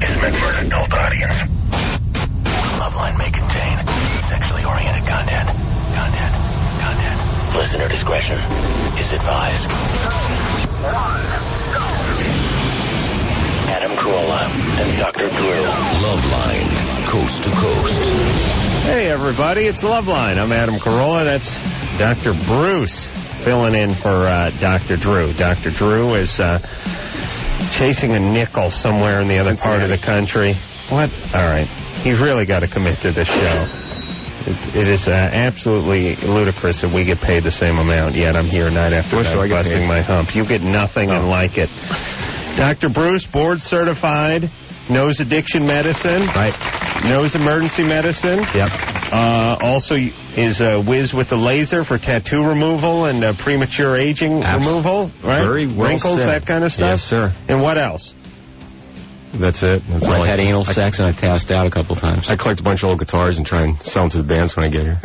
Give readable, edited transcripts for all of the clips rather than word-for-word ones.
is meant for an adult audience. Loveline may contain sexually oriented content. Listener discretion is advised. Adam Carolla and Dr. Drew. Loveline, coast to coast. Hey, everybody, it's Loveline. I'm Adam Carolla. That's Dr. Bruce filling in for Dr. Drew. Dr. Drew is chasing a nickel somewhere in the other part of the country. What? All right. He's really got to commit to this show. It is absolutely ludicrous that we get paid the same amount, yet I'm here night after night busting my hump. You get nothing and like it. Dr. Bruce, board certified, knows addiction medicine. Right. Knows emergency medicine. Yep. Also is a whiz with the laser for tattoo removal and premature aging removal, right? Very well Wrinkles, said. that kind of stuff? Yes, sir. And what else? That's it. That's all. I had anal sex and I passed out a couple times. I collect a bunch of old guitars and try and sell them to the bands when I get here.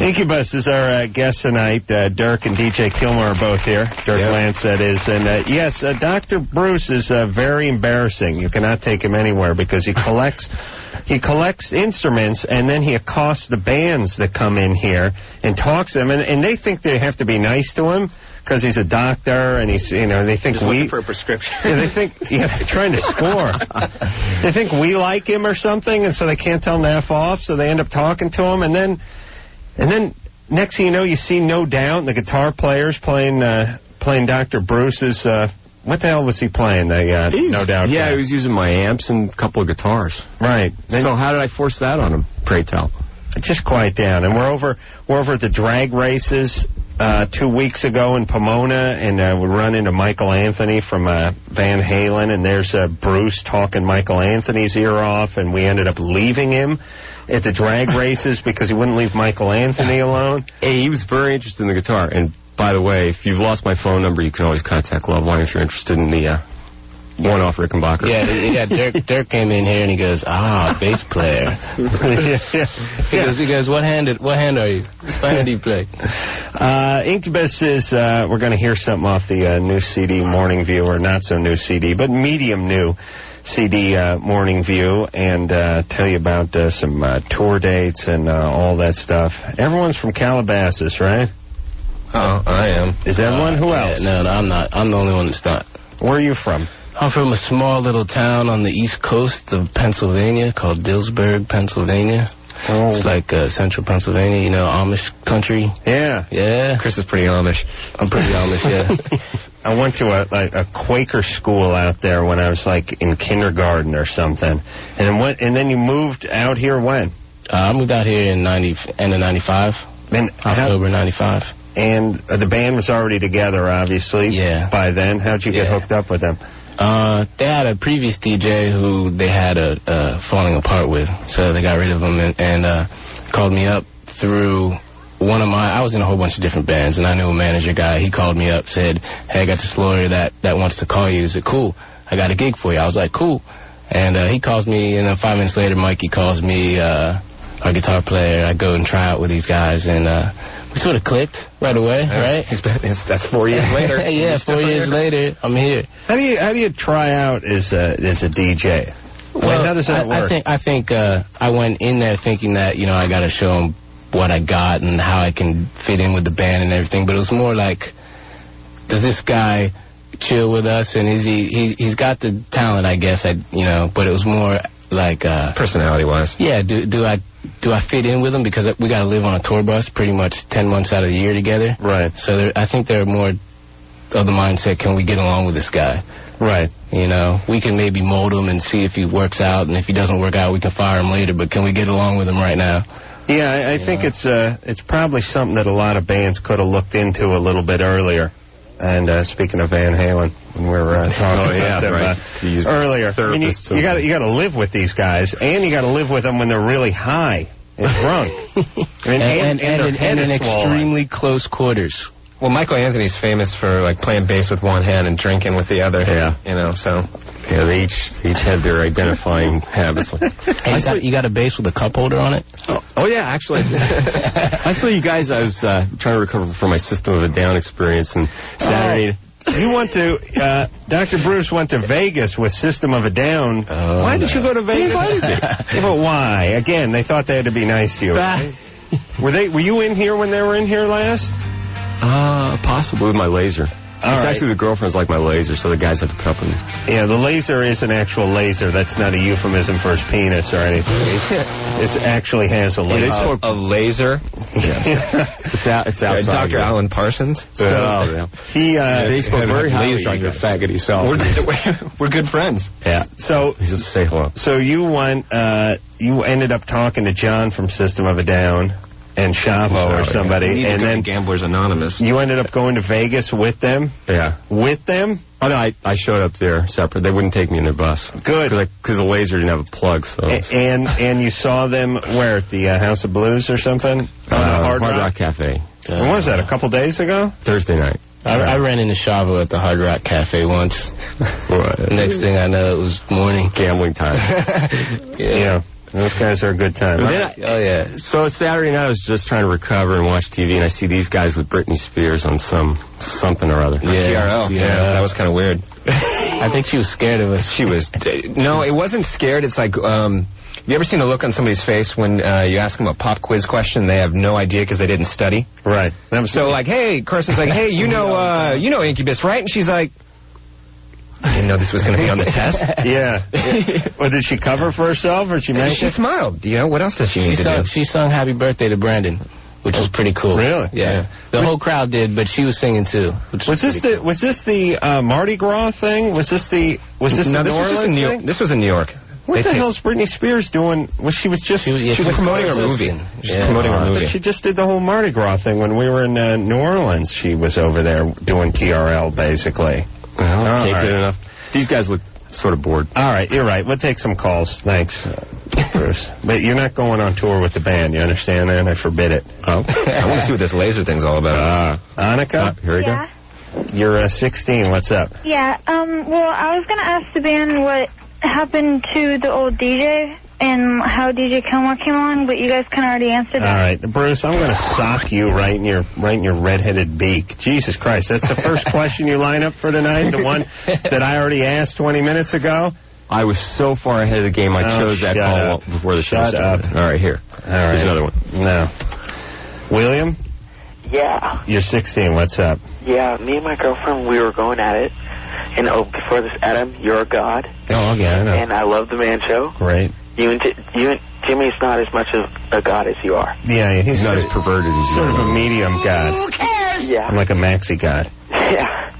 Incubus is our guest tonight. Dirk and DJ Kilmer are both here. Dirk Lance, that is. And yes, Dr. Bruce is very embarrassing. You cannot take him anywhere because he collects instruments and then he accosts the bands that come in here and talks to them. And they think they have to be nice to him because he's a doctor and he's, they think just looking for a prescription. Yeah, they think, trying to score. They think we like him or something, and so they can't tell him to F off, so they end up talking to him, and then next thing you know, you see No Doubt, the guitar players playing Dr. Bruce's, what the hell was he playing, No Doubt? Yeah, he was using my amps and a couple of guitars. Right. So how did I force that on him, pray tell? Just quiet down, and we're over at the drag races 2 weeks ago in Pomona, and we run into Michael Anthony from Van Halen, and there's Bruce talking Michael Anthony's ear off, and we ended up leaving him at the drag races because he wouldn't leave Michael Anthony alone. Hey, he was very interested in the guitar, and by the way, if you've lost my phone number, you can always contact Loveline if you're interested in the one-off Rickenbacker. Yeah, Dirk came in here and he goes, bass player. He goes, what hand are you? What hand do you play? Incubus is, we're going to hear something off the new CD, Morning View, or not so new CD, but medium new CD, Morning View, and tell you about some tour dates and all that stuff. Everyone's from Calabasas, right? Oh, I am. Is everyone? Who else? No, I'm not. I'm the only one that's not. Where are you from? I'm from a small little town on the east coast of Pennsylvania called Dillsburg, Pennsylvania. Oh. It's like central Pennsylvania, Amish country. Yeah. Yeah. Chris is pretty Amish. I'm pretty Amish, yeah. I went to a Quaker school out there when I was in kindergarten or something. And then you moved out here when? I moved out here in end of 95. October 95. And the band was already together, obviously. Yeah. By then, how'd you get hooked up with them? They had a previous DJ who they had a falling apart with, so they got rid of him and called me up through I was in a whole bunch of different bands, and I knew a manager guy. He called me up, said, hey, I got this lawyer that wants to call you. Is it cool? I got a gig for you. I was like, cool. And he calls me, and then 5 minutes later, Mikey calls me, our guitar player. I go and try out with these guys, and we sort of clicked right away, right? That's 4 years later. Yeah, 4 years later, I'm here. How do you try out as a DJ? Well, how does that work? I think I went in there thinking that I got to show them what I got and how I can fit in with the band and everything. But it was more like, does this guy chill with us? And he's got the talent, I guess. But it was more like personality-wise. Yeah. Do I fit in with them? Because we got to live on a tour bus pretty much 10 months out of the year together. Right. So I think they're more of the mindset, can we get along with this guy? Right. We can maybe mold him and see if he works out, and if he doesn't work out, we can fire him later, but can we get along with him right now? Yeah, I think it's probably something that a lot of bands could have looked into a little bit earlier. And speaking of Van Halen, when we were talking about them earlier, I mean, you got to live with these guys, and you got to live with them when they're really high and drunk, and in extremely close quarters. Well, Michael Anthony's famous for playing bass with one hand and drinking with the other. Yeah, so yeah, they each had their identifying habits. Hey, you got a bass with a cup holder on it? Oh yeah, actually, I saw you guys. I was trying to recover from my System of a Down experience, and Saturday you went to, Dr. Bruce went to Vegas with System of a Down. Why did you go to Vegas? Yeah, but why? Again, they thought they had to be nice to you. Right? Were you in here when they were in here last? Possibly with my laser. Actually, the girlfriend's like my laser, so the guys have to company. Yeah, the laser is an actual laser. That's not a euphemism for his penis or anything. It actually has a laser. A laser? Yeah. It's outside. Dr. Alan Parsons? They spoke very highly of your faggoty self. We're good friends. Yeah. So, say hello. So you went, you ended up talking to John from System of a Down. And Chavo or somebody, and then Gamblers Anonymous. You ended up going to Vegas with them? Yeah. With them? Oh, no, I showed up there separate. They wouldn't take me in their bus. Good. Because the laser didn't have a plug, so... And you saw them where, at the House of Blues or something? On the Hard Rock Cafe. When was that, a couple days ago? Thursday night. I ran into Chavo at the Hard Rock Cafe once. Next thing I know, it was morning. Gambling time. Yeah. Those guys are a good time. So Saturday night I was just trying to recover and watch TV, and I see these guys with Britney Spears on something or other. TRL. Yeah, that was kind of weird. I think she was scared of us. She was. No, it wasn't scared. It's like, you ever seen a look on somebody's face when you ask them a pop quiz question and they have no idea because they didn't study? Right. So like, hey, Carson's like, hey, you know Incubus, right? And she's like, I didn't know this was going to be on the test. Yeah. Well, did she cover for herself, or she make She smiled. You know, what else does she need to do? She sung Happy Birthday to Brandon, which was pretty cool. Really? Yeah. The whole crowd did, but she was singing too. Was this the Mardi Gras thing? Was this the New Orleans thing? This was in New York. What the hell's Britney Spears doing? She was promoting her movie. Promoting her movie. But she just did the whole Mardi Gras thing when we were in New Orleans. She was over there doing TRL, basically. Well, can't get enough. These guys look sort of bored. All right, you're right. We'll take some calls. Thanks, Bruce. But you're not going on tour with the band. You understand that? I forbid it. Oh. I want to see what this laser thing's all about. Annika? Here we go. You're 16. What's up? Yeah, well, I was going to ask the band what happened to the old DJ and how DJ Kilmore came along, but you guys kind of already answered that. All right, Bruce, I'm going to sock you right in your redheaded beak. Jesus Christ, that's the first question you line up for tonight, the one that I already asked 20 minutes ago? I was so far ahead of the game, I chose that call before the show started. All right, here. All right. Here's another one. No. William? Yeah. You're 16. What's up? Yeah, me and my girlfriend, we were going at it. And before this, Adam, you're a god. Oh, yeah, I know. And I love the Man Show. Great. You and Jimmy's not as much of a god as you are. Yeah, he's not as perverted as you are. Sort of a medium god. Who cares? Yeah. I'm like a maxi god. Yeah.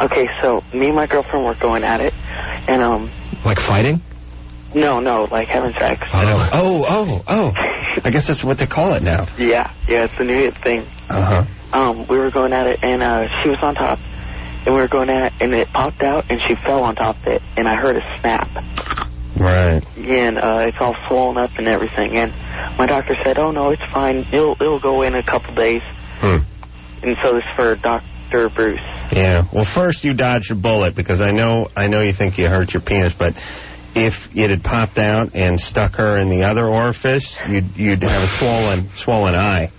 Okay, so me and my girlfriend were going at it. And, Like fighting? No, like having sex. Oh. I guess that's what they call it now. Yeah, it's the new hit thing. Uh-huh. We were going at it, and she was on top. And we were going at it, and it popped out, and she fell on top of it, and I heard a snap. Right. And it's all swollen up and everything. And my doctor said, oh, no, it's fine. It'll go in a couple days. And so this is for Dr. Bruce. Yeah. Well, first you dodged a bullet, because I know you think you hurt your penis, but if it had popped out and stuck her in the other orifice, you'd have a swollen eye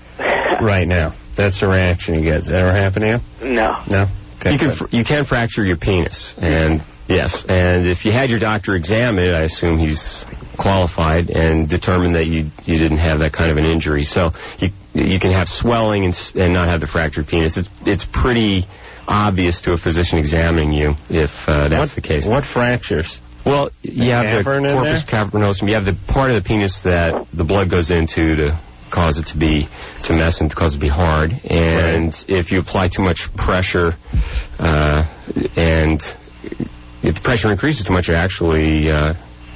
right now. That's the reaction you get. Does that ever happen to you? No. No? Okay, you can fracture your penis, and yes, and if you had your doctor examine it, I assume he's qualified and determined that you didn't have that kind of an injury. So you can have swelling and not have the fractured penis. It's pretty obvious to a physician examining you if that's the case. What fractures? Well, you have the corpus cavernosum. You have the part of the penis that the blood goes into to cause it to mess and to cause it to be hard. And if you apply too much pressure, and if the pressure increases too much, it actually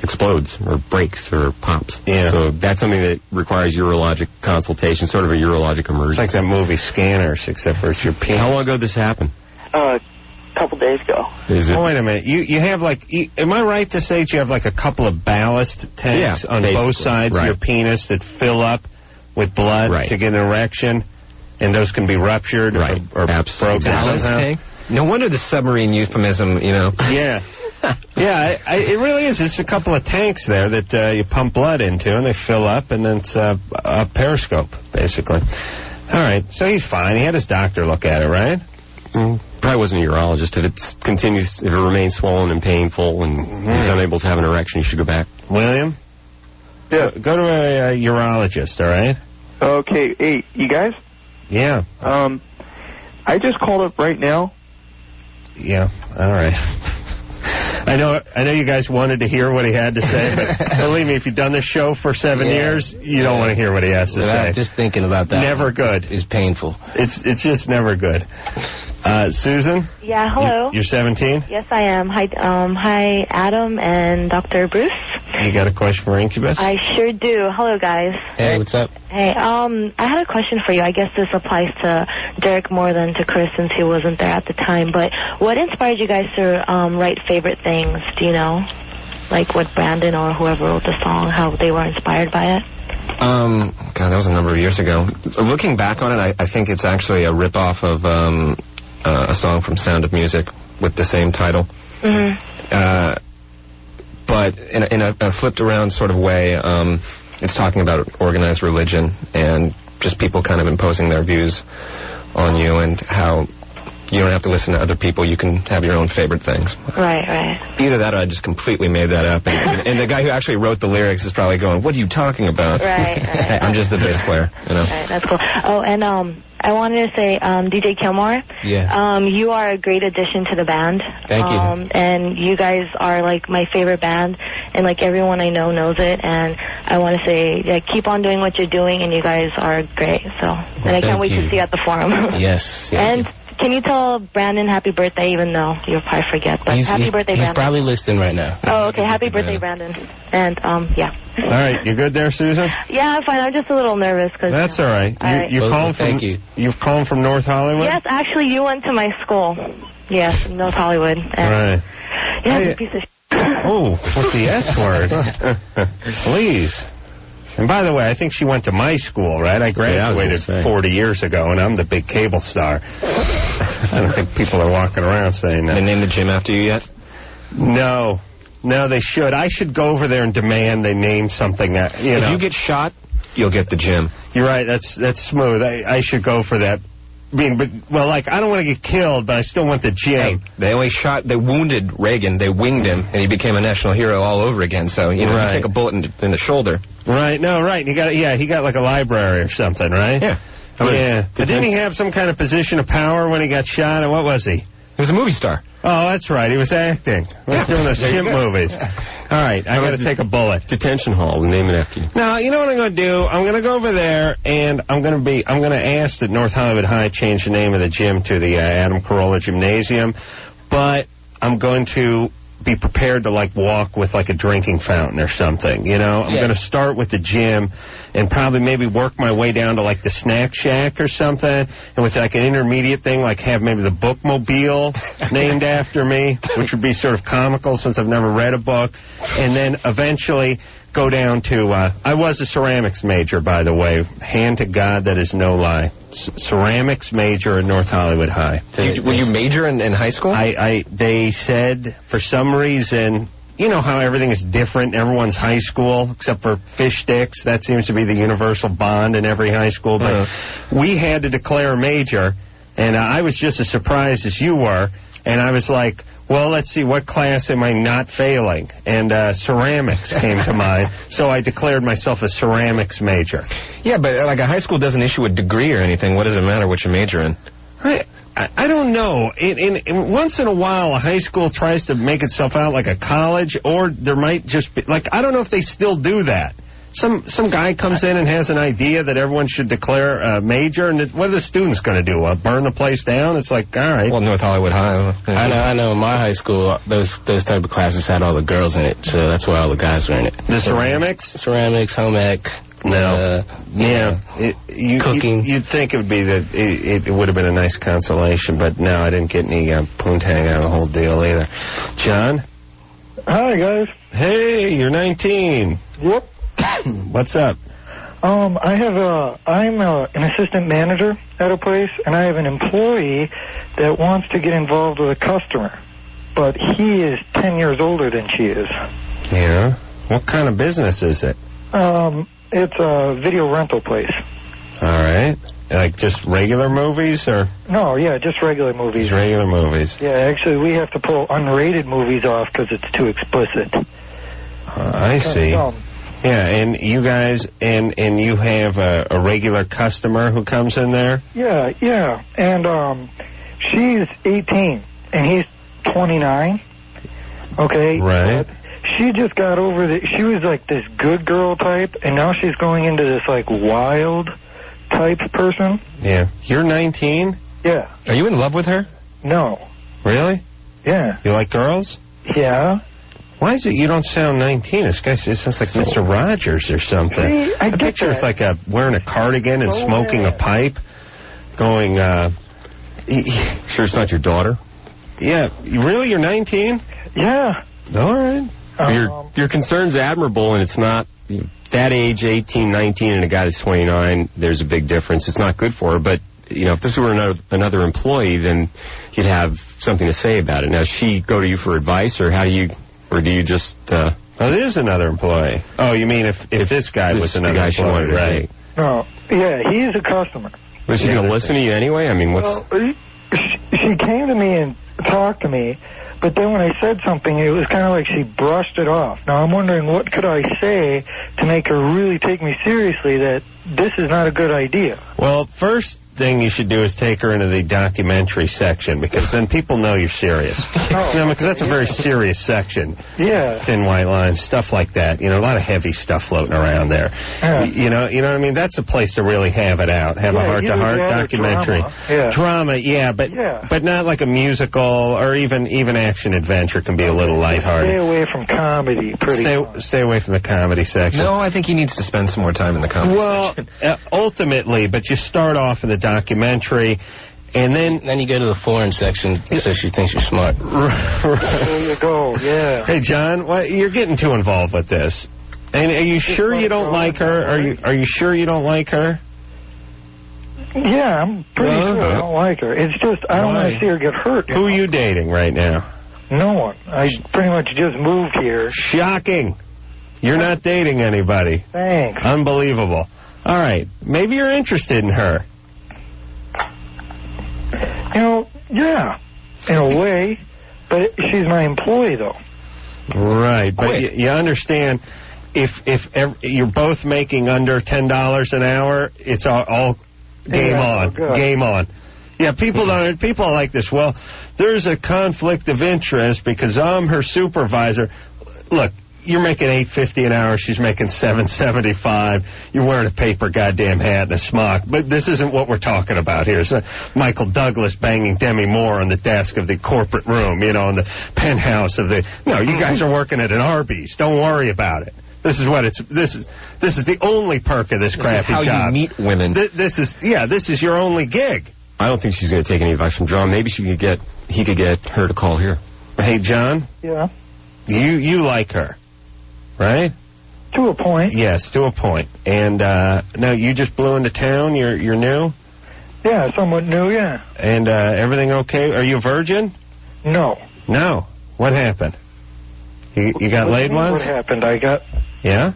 explodes or breaks or pops. Yeah. So that's something that requires urologic consultation, sort of a urologic emergency. It's like that movie Scanners, except for it's your penis. How long ago did this happen? A couple days ago. Is it? Oh, wait a minute. You have am I right to say that you have like a couple of ballast tanks on both sides of your penis that fill up with blood to get an erection, and those can be ruptured or broken somehow? No wonder the submarine euphemism, Yeah. Yeah, it really is. It's a couple of tanks there that you pump blood into, and they fill up, and then it's a periscope, basically. All right, so he's fine. He had his doctor look at it, right? Probably wasn't a urologist. If it remains swollen and painful and he's unable to have an erection, you should go back. William? Yeah. Go to a urologist, all right? Okay. Hey, you guys? Yeah. I just called up right now. Yeah, all right. I know you guys wanted to hear what he had to say, but believe me, if you've done this show for 7 years, you don't want to hear what he has to say. Just thinking about that. Never good. Is painful. It's just never good. Susan? Yeah, hello. You're 17? Yes, I am. Hi, Adam and Dr. Bruce. You got a question for Incubus? I sure do. Hello, guys. Hey, what's up? Hey, I had a question for you. I guess this applies to Derek more than to Chris since he wasn't there at the time. But what inspired you guys to write Favorite Things? Do you know? Like what Brandon or whoever wrote the song, how they were inspired by it? God, that was a number of years ago. Looking back on it, I think it's actually a ripoff of a song from Sound of Music with the same title. Mm-hmm. But in a flipped around sort of way, it's talking about organized religion and just people kind of imposing their views on you and how you don't have to listen to other people. You can have your own favorite things. Right. Either that or I just completely made that up. And the guy who actually wrote the lyrics is probably going, what are you talking about? Right. I'm just the bass player, you know. Right, that's cool. Oh, and I wanted to say, DJ Kilmore. Yeah. You are a great addition to the band. Thank you. And you guys are like my favorite band, and like everyone I know knows it. And I want to say, keep on doing what you're doing, and you guys are great. So, and I can't wait to see you at the forum. Yes. And can you tell Brandon happy birthday, even though you'll probably forget? But happy birthday, Brandon. He's probably listening right now. Oh, okay. Happy birthday, Brandon. And, yeah. All right. You good there, Susan? Yeah, I'm fine. I'm just a little nervous. That's all right. You calling from... Thank you. You've called from North Hollywood? Yes, actually, you went to my school. Yes, North Hollywood. And right. Yeah, it's a piece of Oh, what's the S word? Please. And by the way, I think she went to my school, right? I graduated 40 years ago, and I'm the big cable star. I don't think people are walking around saying that. They named the gym after you yet? No, they should. I should go over there and demand they name something that, If you get shot, you'll get the gym. You're right. That's smooth. I should go for that. I don't want to get killed, but I still want the gym. Hey, they wounded Reagan, they winged him, and he became a national hero all over again. So, you take a bullet in the shoulder. Right, no, right. He got like a library or something, right? Yeah. Didn't he have some kind of position of power when he got shot, and what was he? He was a movie star. Oh, that's right. He was acting. He was doing those chimp movies. All right, I got to take a bullet. Detention Hall. We'll name it after you. Now, you know what I'm going to do? I'm going to go over there, and I'm going to ask that North Hollywood High change the name of the gym to the Adam Carolla Gymnasium, but I'm going to be prepared to, walk with, a drinking fountain or something, I'm going to start with the gym and probably maybe work my way down to, the snack shack or something, and with, an intermediate thing, have maybe the bookmobile named after me, which would be sort of comical since I've never read a book, and then eventually go down to, I was a ceramics major, by the way. Hand to God, that is no lie. Ceramics major at North Hollywood High. Were you major in high school? They said, for some reason, you know how everything is different in everyone's high school, except for fish sticks. That seems to be the universal bond in every high school. But we had to declare a major, and I was just as surprised as you were. And I was like, well, let's see, what class am I not failing? And ceramics came to mind, so I declared myself a ceramics major. Yeah, but a high school doesn't issue a degree or anything. What does it matter what you major in? I don't know. Once in a while, a high school tries to make itself out like a college, or there might just be, I don't know if they still do that. Some guy comes in and has an idea that everyone should declare a major, and what are the students going to do? Burn the place down? It's all right. Well, North Hollywood High. I know. In my high school, those type of classes had all the girls in it, so that's why all the guys were in it. The ceramics? Ceramics, home ec. No. Cooking. You'd think it would be that it would have been a nice consolation, but no, I didn't get any poontang out of the whole deal either. John? Hi, guys. Hey, you're 19. Yep. What's up? I'm an assistant manager at a place, and I have an employee that wants to get involved with a customer, but he is 10 years older than she is. Yeah? What kind of business is it? It's a video rental place. All right. Like just regular movies, or? No, yeah, just regular movies. Just regular movies. Yeah, actually, we have to pull unrated movies off because it's too explicit. I see. Yeah, and you guys, and you have a regular customer who comes in there? Yeah, and she's 18, and he's 29, okay? Right. But she just got over she was like this good girl type, and now she's going into this like wild type person. Yeah. You're 19? Yeah. Are you in love with her? No. Really? Yeah. You like girls? Yeah. Why is it you don't sound 19? This guy sounds like Mr. Rogers or something. See, I picture that. it's like wearing a cardigan and smoking a pipe, going, Sure it's not your daughter? Yeah. Really? You're 19? Yeah. All right. Your concern's admirable, and it's not... that age, 18, 19, and a guy that's 29, there's a big difference. It's not good for her, but, if this were another employee, then you'd have something to say about it. Now, does she go to you for advice, or do you just... Oh, it is another employee. Oh, you mean if this guy was another guy employee, right? No, yeah, he's a customer. Was she going to listen to you anyway? I mean, what's... Well, she came to me and talked to me, but then when I said something, it was kind of like she brushed it off. Now, I'm wondering what could I say to make her really take me seriously that this is not a good idea. Well, first thing you should do is take her into the documentary section, because then people know you're serious. Because that's a very serious section. Yeah. Thin White Lines, stuff like that. A lot of heavy stuff floating around there. Yeah. You know what I mean? That's a place to really have it out. Have a heart-to-heart documentary. Drama, but not like a musical or even action adventure can be a little lighthearted. Stay away from comedy. Stay away from the comedy section. No, I think he needs to spend some more time in the comedy section. Ultimately, but you start off in the documentary, and then you go to the foreign section, so she thinks you're smart. There you go, yeah. Hey, John, you're getting too involved with this. And are you sure you don't like her? Are you sure you don't like her? Yeah, I'm pretty sure I don't like her. It's just, I don't want to see her get hurt. Who are you dating right now? No one. I pretty much just moved here. Shocking. You're not dating anybody. Thanks. Unbelievable. All right. Maybe you're interested in her. Yeah, in a way, but she's my employee, though. Right, but you understand, if you're both making under $10 an hour, it's all game on. Good. Game on. Yeah, people are like this. Well, there's a conflict of interest because I'm her supervisor. Look, you're making $8.50 an hour. She's making $7.75. You're wearing a paper goddamn hat and a smock. But this isn't what we're talking about here. It's Michael Douglas banging Demi Moore on the desk of the corporate room, in the penthouse of the... No, you guys are working at an Arby's. Don't worry about it. This is what it's... This is the only perk of this crappy job. This is how you meet women. This is your only gig. I don't think she's going to take any advice from John. Maybe he could get her to call here. Hey, John? Yeah? You like her, right? To a point. Yes, to a point. And now you just blew into town. You're new. Yeah, somewhat new. Yeah. And everything okay? Are you a virgin? No. No. What happened? You got laid once? What happened? I got. Yeah.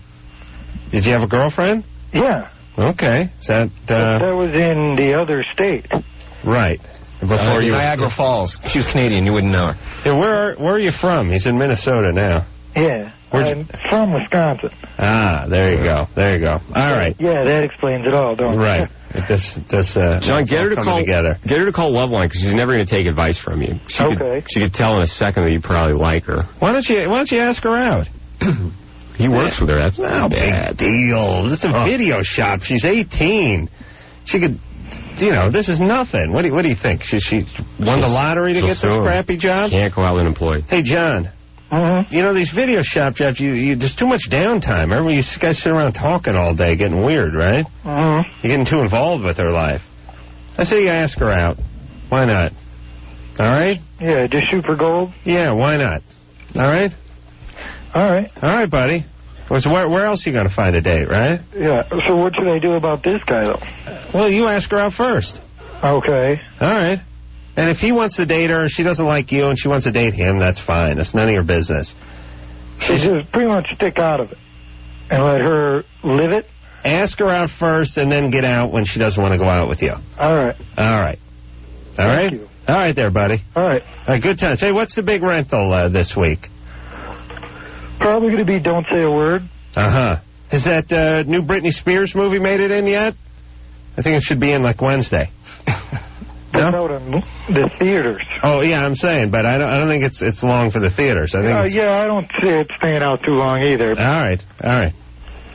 Did you have a girlfriend? Yeah. Okay. Is that? That was in the other state. Right. Before Niagara Falls. She was Canadian. You wouldn't know her. Yeah, where are you from? He's in Minnesota now. Yeah. I'm from Wisconsin. Ah, there you go. There you go. All right. Yeah, that explains it all, don't it? Right. John, get her to call. Together. Get her to call Loveline, because she's never going to take advice from you. She could tell in a second that you probably like her. Why don't you ask her out? He works with her. That's no big deal. It's a video shop. She's 18. She could. This is nothing. What do you think? She won the lottery to get this crappy job? Can't go out unemployed. Hey, John. Mm-hmm. These video shop jobs, there's too much downtime. Remember, you guys sit around talking all day, getting weird, right? Mm-hmm. You're getting too involved with her life. I say you ask her out. Why not? All right? Yeah, just shoot for gold? Yeah, why not? All right? All right. All right, buddy. So where else are you going to find a date, right? Yeah, so what should I do about this guy, though? Well, you ask her out first. Okay. All right. And if he wants to date her and she doesn't like you and she wants to date him, that's fine. That's none of your business. So just pretty much stick out of it and let her live it? Ask her out first and then get out when she doesn't want to go out with you. All right. All right. All right? Thank you. All right there, buddy. All right. Good times. Hey, what's the big rental this week? Probably going to be Don't Say a Word. Uh-huh. Has that new Britney Spears movie made it in yet? I think it should be in like Wednesday. That's out in the theaters. Oh, yeah, I'm saying, but I don't think it's long for the theaters. I think yeah, I don't see it staying out too long either. All right. All right.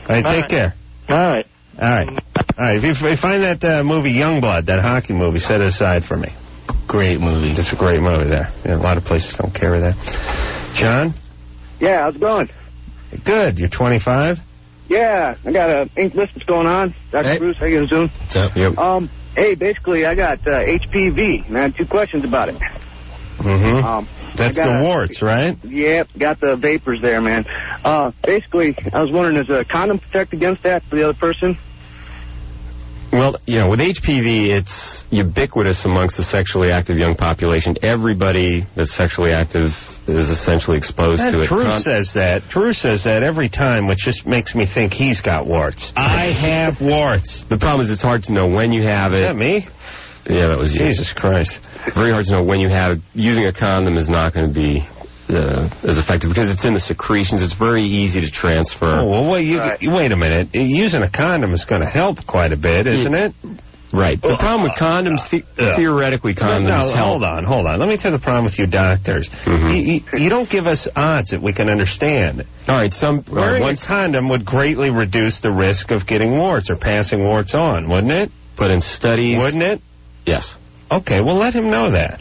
Take care. All right. All right. All right. If you find that movie Youngblood, that hockey movie, set it aside for me. Great movie. It's a great movie there. Yeah, a lot of places don't carry that. John? Yeah, how's it going? Good. You're 25? Yeah, I got a Incubus that's going on. Dr. Bruce, how you doing? What's up? Yep. Hey, basically, I got HPV, and I had 2 questions about it. Mm-hmm. That's the warts, right? Yep, got the vapors there, man. Basically, I was wondering, does a condom protect against that for the other person? Well, with HPV, it's ubiquitous amongst the sexually active young population. Everybody that's sexually active is essentially exposed to it. Druce says that. Druce says that every time, which just makes me think he's got warts. I have warts. The problem is it's hard to know when you have it. Is that me? Yeah, that was you. Jesus Christ. Very hard to know when you have it. Using a condom is not going to be as effective because it's in the secretions. It's very easy to transfer. Oh, well, wait a minute. Using a condom is going to help quite a bit, isn't it? Right. The problem with condoms, theoretically, condoms help. Hold on. Let me tell you the problem with you doctors. Mm-hmm. You don't give us odds that we can understand. All right. Wearing a condom would greatly reduce the risk of getting warts or passing warts on, wouldn't it? But in studies... Wouldn't it? Yes. Okay, well, let him know that.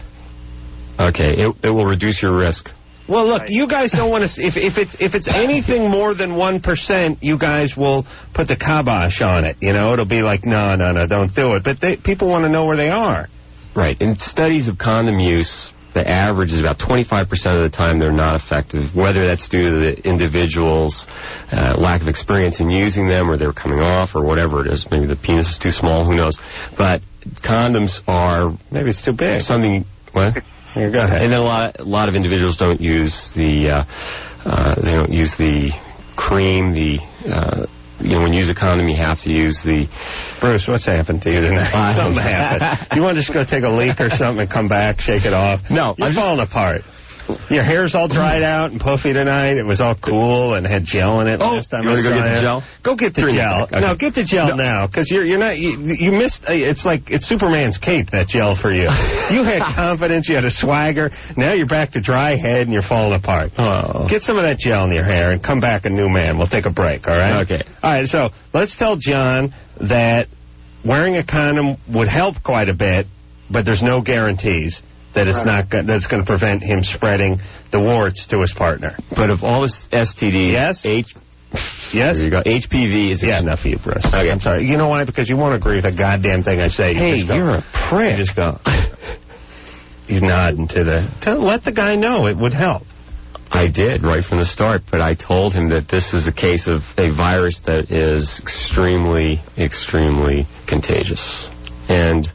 Okay, it will reduce your risk. Well, look, you guys don't want to... If it's anything more than 1%, you guys will put the kibosh on it. It'll be like, no, don't do it. But people want to know where they are. Right. In studies of condom use, the average is about 25% of the time they're not effective, whether that's due to the individual's lack of experience in using them or they're coming off or whatever it is. Maybe the penis is too small, who knows. But condoms are... Maybe it's too big. Something... What? Here, go ahead. And then a lot of individuals don't use the cream. When you use a condom, you have to use the... Bruce, what's happened to you tonight? Something happened. You want to just go take a leak or something and come back, shake it off? No, you're falling apart. Your hair's all dried out and puffy tonight. It was all cool and had gel in it last time. You want to go get the gel? Go get the gel. Okay. No, get the gel now, because you're not. You missed. It's Superman's cape, that gel for you. You had confidence. You had a swagger. Now you're back to dry head and you're falling apart. Oh. Get some of that gel in your hair and come back a new man. We'll take a break. All right. Okay. All right. So let's tell John that wearing a condom would help quite a bit, but there's no guarantees that it's that's going to prevent him spreading the warts to his partner. But of all the STDs, yes, there you go. HPV is enough for you, Bruce. Okay. I'm sorry. You know why? Because you won't agree with a goddamn thing I say. Hey, you're a prick. You just go. You nod into let the guy know it would help. I did right from the start, but I told him that this is a case of a virus that is extremely, extremely contagious, and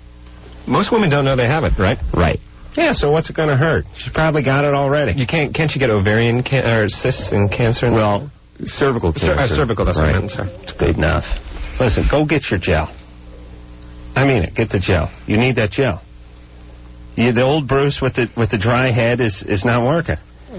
most women don't know they have it, right? Right. Yeah, so what's it going to hurt? She's probably got it already. You can't you get ovarian or cysts and cancer? Well, cervical cancer. Cervical, that's what I meant, sir. It's good enough. Listen, go get your gel. I mean it. Get the gel. You need that gel. The old Bruce with the dry head is not working.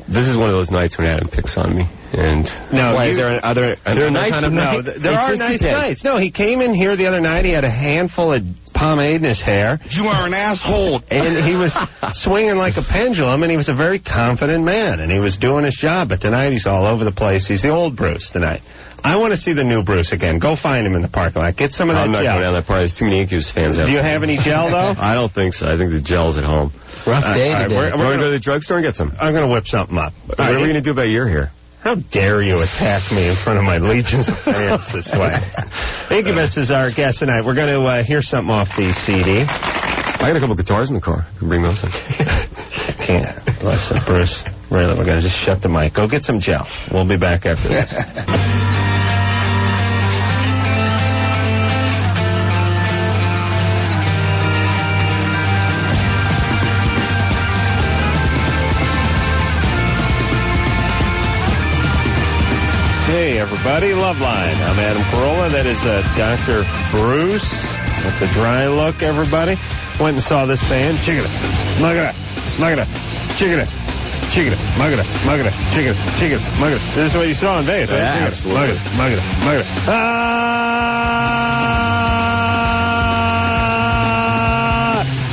This is one of those nights when Adam picks on me, and why is there other nice kind of no? There are nice nights. No, he came in here the other night. He had a handful of pomade in his hair. You are an asshole. And he was swinging like a pendulum, and he was a very confident man, and he was doing his job. But tonight he's all over the place. He's the old Bruce tonight. I want to see the new Bruce again. Go find him in the parking lot. Get some of that I'm not gel. going down that part. There's too many Incubus fans out. Do you have any gel, though? I don't think so. I think the gel's at home. Rough day today. We're going to go to the drugstore and get some. I'm going to whip something up. What are we going to do about your hair? How dare you attack me in front of my legions of fans this way? Incubus is our guest tonight. We're going to hear something off the CD. I got a couple guitars in the car. You can bring those in. Can't. Listen, Bruce. Really, we're going to just shut the mic. Go get some gel. We'll be back after this. Hey, everybody, Loveline. I'm Adam Carolla. That is Dr. Bruce with the dry look, everybody. Went and saw this band. Chickada, mugada, mugada, chickada, chickada, mugada, mugada, chickada, chickada, mugada. This is what you saw in Vegas, right? Yeah, absolutely. Mugada, mugada, mugada.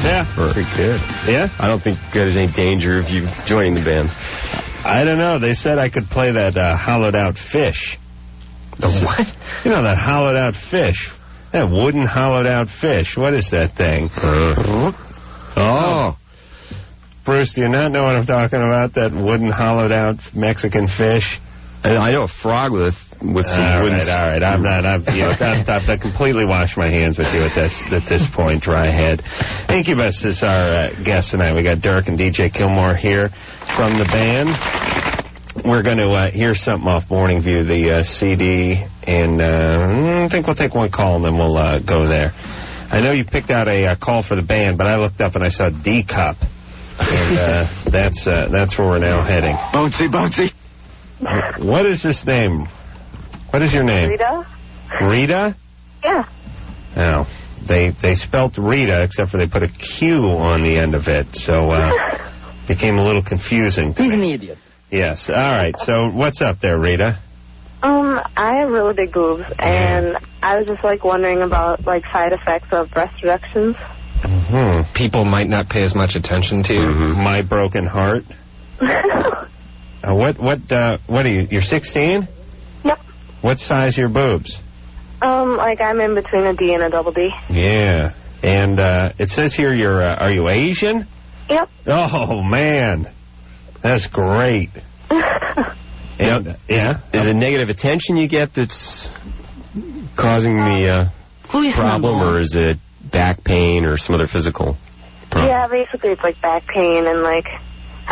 Yeah. Pretty good. Yeah? I don't think there's any danger of you joining the band. I don't know. They said I could play that hollowed out fish. The what? You know, that hollowed out fish. That wooden hollowed out fish. What is that thing? Oh. Bruce, do you not know what I'm talking about? That wooden hollowed out Mexican fish? I know a frog with some wooden... All right. I've completely washed my hands with you at this point, dry head. Incubus is our guest tonight. We got Dirk and DJ Kilmore here from the band. We're going to hear something off Morning View, the CD, and I think we'll take one call and then we'll go there. I know you picked out a call for the band, but I looked up and I saw D Cup, and that's where we're now heading. Bouncy. What is this name? What is your name? Rita. Rita? Yeah. Oh, they spelt Rita, except for they put a Q on the end of it, so became a little confusing. He's an idiot. Yes. All right. So what's up there, Rita? I have really big boobs, and I was just wondering about side effects of breast reductions. Mm-hmm. People might not pay as much attention to you. Mm-hmm. My broken heart. What are you? You're 16? Yep. What size are your boobs? I'm in between a D and a double D. Yeah. And it says here are you Asian? Yep. Oh man, that's great. And, yeah. Is it negative attention you get that's causing the problem, or is it back pain or some other physical problem? Yeah, basically it's back pain and I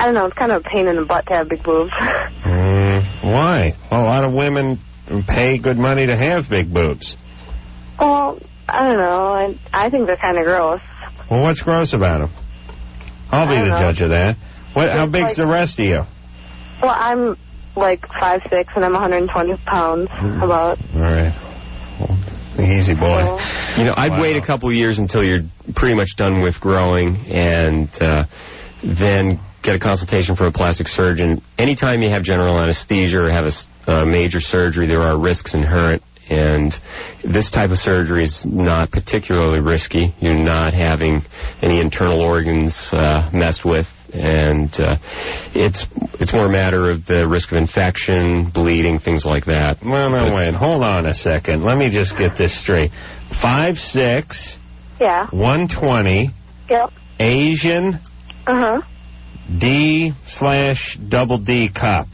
don't know, it's kind of a pain in the butt to have big boobs. Why? Well, a lot of women pay good money to have big boobs. Well, I don't know. I think they're kind of gross. Well, what's gross about them? I'll be the judge of that. How big's the rest of you? Well, I'm 5'6", and I'm 120 pounds, about. All right. Well, easy, boy. I'd wait a couple of years until you're pretty much done with growing, and then get a consultation from a plastic surgeon. Anytime you have general anesthesia or have a major surgery, there are risks inherent, and this type of surgery is not particularly risky. You're not having any internal organs messed with, and it's more a matter of the risk of infection, bleeding, things like that. Well, wait. Hold on a second. Let me just get this straight. 5'6". Yeah. 120. Yep. Asian. Uh-huh. D/double D cup.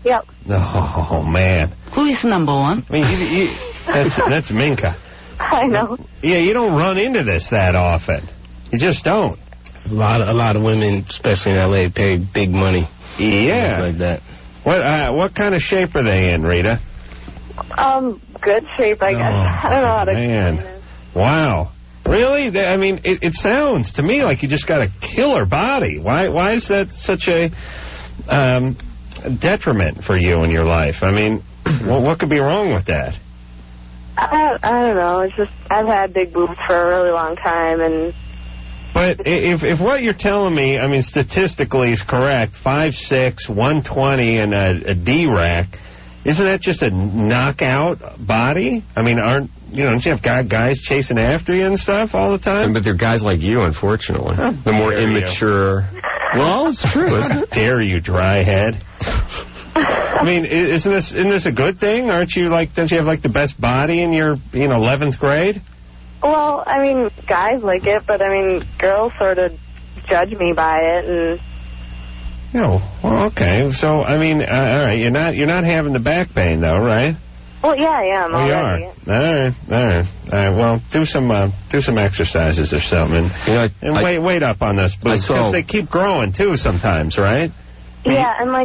Yep. Oh, man. Who is number one? I mean, that's Minka. I know. Yeah, you don't run into this that often. You just don't. A lot of women, especially in L.A., pay big money. Yeah. Like that. What kind of shape are they in, Rita? Good shape, I guess. I don't know how to explain it. Wow. Really? It sounds to me like you just got a killer body. Why is that such a detriment for you in your life? What could be wrong with that? I don't know. It's just I've had big boobs for a really long time, and. But if what you're telling me, statistically is correct, 5'6", 120, and a D-rack, isn't that just a knockout body? Don't you have guys chasing after you and stuff all the time? But they're guys like you, unfortunately. The more immature. Well, it's true. How dare you, dry head? Isn't this a good thing? Don't you have the best body in your 11th grade? Well, guys like it, but girls sort of judge me by it, and. Oh, well, okay. So all right. You're not having the back pain though, right? Well, yeah, I am. Oh, you are. All right. Well, do some exercises or something, and wait up on those boobs because they keep growing too sometimes, right? Yeah, and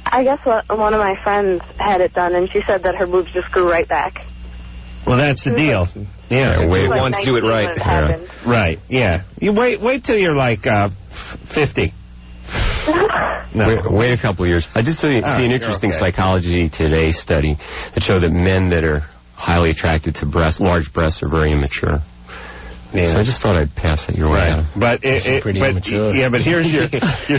I guess one of my friends had it done, and she said that her boobs just grew right back. Well, that's the deal. Yeah, wait once, do it right. Right. Yeah. You wait till you're 50. No. Wait a couple years. I did see an interesting Psychology Today study that showed that men that are highly attracted to large breasts are very immature. Yeah. So I just thought I'd pass it your way. Right. But immature. Yeah, but here's your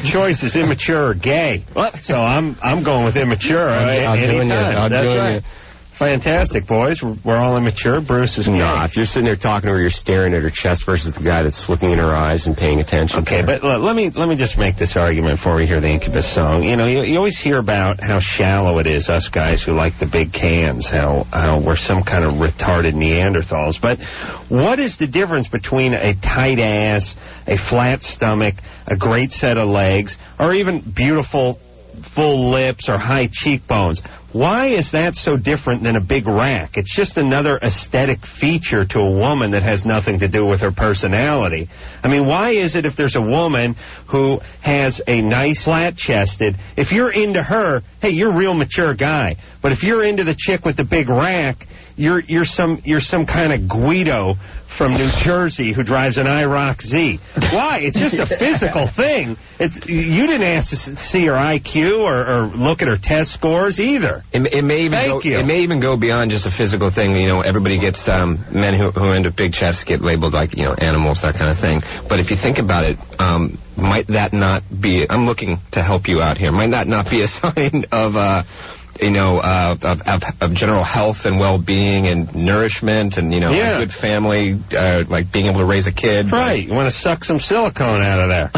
choice is immature or gay. What? So I'm going with immature. Anytime. That's right. Fantastic, boys. We're all immature. Bruce is gay. Nah, if you're sitting there talking to her, you're staring at her chest versus the guy that's looking in her eyes and paying attention. Okay, but let me just make this argument before we hear the Incubus song. You know, you always hear about how shallow it is, us guys who like the big cans, how we're some kind of retarded Neanderthals. But what is the difference between a tight ass, a flat stomach, a great set of legs, or even beautiful full lips or high cheekbones? Why is that so different than a big rack? It's just another aesthetic feature to a woman that has nothing to do with her personality. I mean, why is it if there's a woman who has a nice flat-chested, if you're into her, hey, you're a real mature guy. But if you're into the chick with the big rack, you're some kind of Guido from New Jersey who drives an IROC Z. Why? It's just a physical thing. You didn't ask to see her IQ or look at her test scores either. It may even go beyond just a physical thing. You know, everybody gets men who are into big chests get labeled like, you know, animals, that kind of thing. But if you think about it, might that not be? I'm looking to help you out here. Might that not be a sign of of general health and well-being and nourishment and, you know, a good family, like being able to raise a kid? Right. You want to suck some silicone out of there.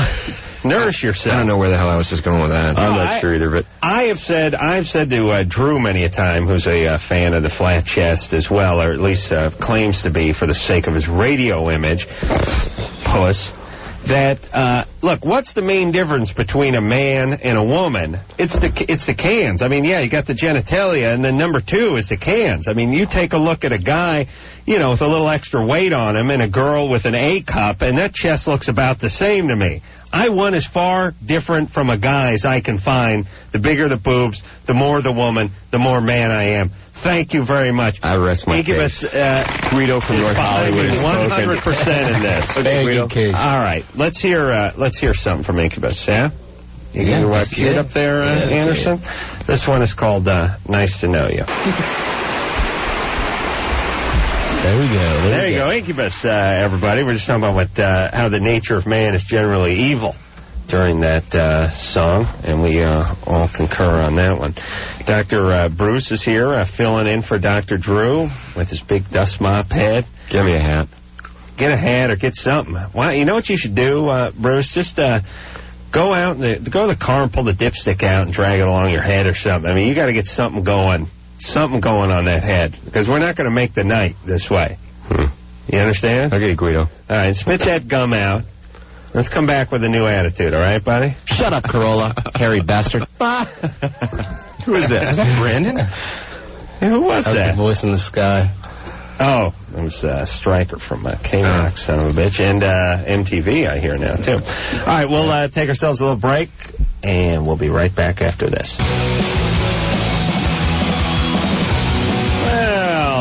Nourish yourself. I don't know where the hell I was just going with that. I'm not sure either, but I've said to Drew many a time, who's a fan of the flat chest as well, or at least claims to be for the sake of his radio image, puss, that look, what's the main difference between a man and a woman? It's the cans. I mean, yeah, you got the genitalia, and then number two is the cans. I mean, you take a look at a guy, you know, with a little extra weight on him, and a girl with an A cup, and that chest looks about the same to me. I want as far different from a guy as I can find. The bigger the boobs, the more the woman, the more man I am. Thank you very much. I rest my case. Guido from North Hollywood. 100% in this. Very good case. All right, let's hear something from Incubus. Yeah, you got your kid up there, Anderson. This one is called "Nice to Know You." There we go. There you go, Incubus. Everybody, we're just talking about how the nature of man is generally evil during that song, and we all concur on that one. Dr. Bruce is here, filling in for Dr. Drew with his big dust mop head. Give me a hat. Get a hat or get something. Why? You know what you should do, Bruce? Just go out and go to the car and pull the dipstick out and drag it along your head or something. I mean, you got to get something going on that head, because we're not going to make the night this way. You understand? Okay, Guido. All right, spit that gum out. Let's come back with a new attitude, all right, buddy? Shut up, Carolla, hairy bastard. Who is that? Is that Brandon? Hey, who was that? That's the voice in the sky. Oh, it was Stryker from K-Rock, son of a bitch, and MTV, I hear now, too. All right, we'll take ourselves a little break, and we'll be right back after this.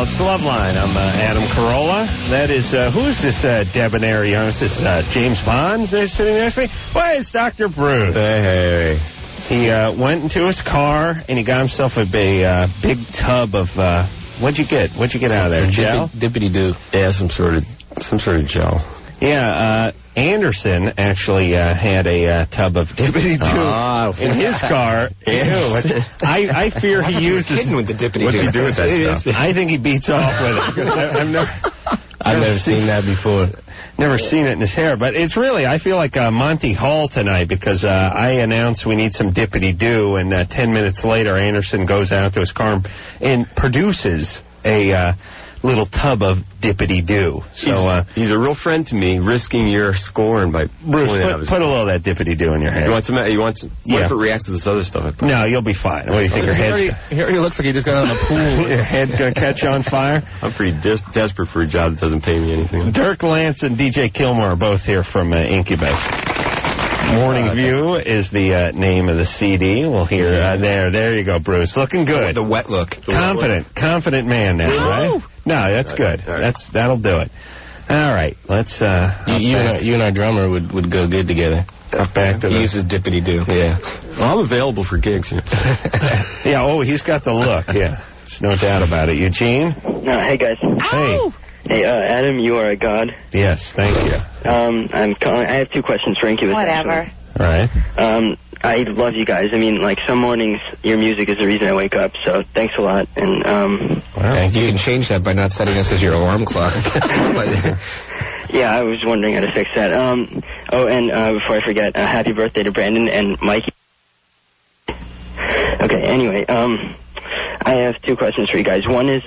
It's Loveline. I'm Adam Carolla. That is, who is this debonair young? Is this James Bond that's sitting next to me? Well, it's Dr. Bruce. Hey. He went into his car, and he got himself a big tub of, what'd you get? What'd you get out of there? Gel? Dippity-doo. Yeah, some sort of gel. Yeah, Anderson actually had a tub of dippity-doo in his car. I fear he uses... Kidding with the dippity-doo. What's he do with that stuff? I think he beats off with it. I've never seen that before. Never seen it in his hair, but it's really, I feel like Monty Hall tonight, because I announced we need some dippity-doo, and 10 minutes later, Anderson goes out to his car and produces a little tub of dippity-doo. So he's a real friend to me, risking your scorn by Bruce, put a little of that dippity-doo in your hair. You want some? What if it reacts to this other stuff? No, you'll be fine. What do you think? Your head's... He already looks like he just got out of the pool. Your head's going to catch on fire? I'm pretty desperate for a job that doesn't pay me anything. Dirk Lance and DJ Kilmore are both here from Incubus. Morning View is the name of the CD. We'll hear there you go, Bruce. Looking good. The wet look. Confident man now, right? No, that's good. That'll do it. All right, let's. You and our drummer would go good together. Up back to he uses dippity-doo. Yeah. Well, I'm available for gigs. Yeah, oh, he's got the look, yeah. There's no doubt about it. Eugene? Hey, guys. Hey. Hey, Adam, you are a god. Yes, thank you. I'm calling. I have 2 questions for Incubus. Whatever. All right. I love you guys. I mean, like, some mornings, your music is the reason I wake up, so thanks a lot. And, Thank you. You can change that by not setting us as your alarm clock. Yeah, I was wondering how to fix that. Before I forget, happy birthday to Brandon and Mikey. Okay, anyway, I have 2 questions for you guys. One is,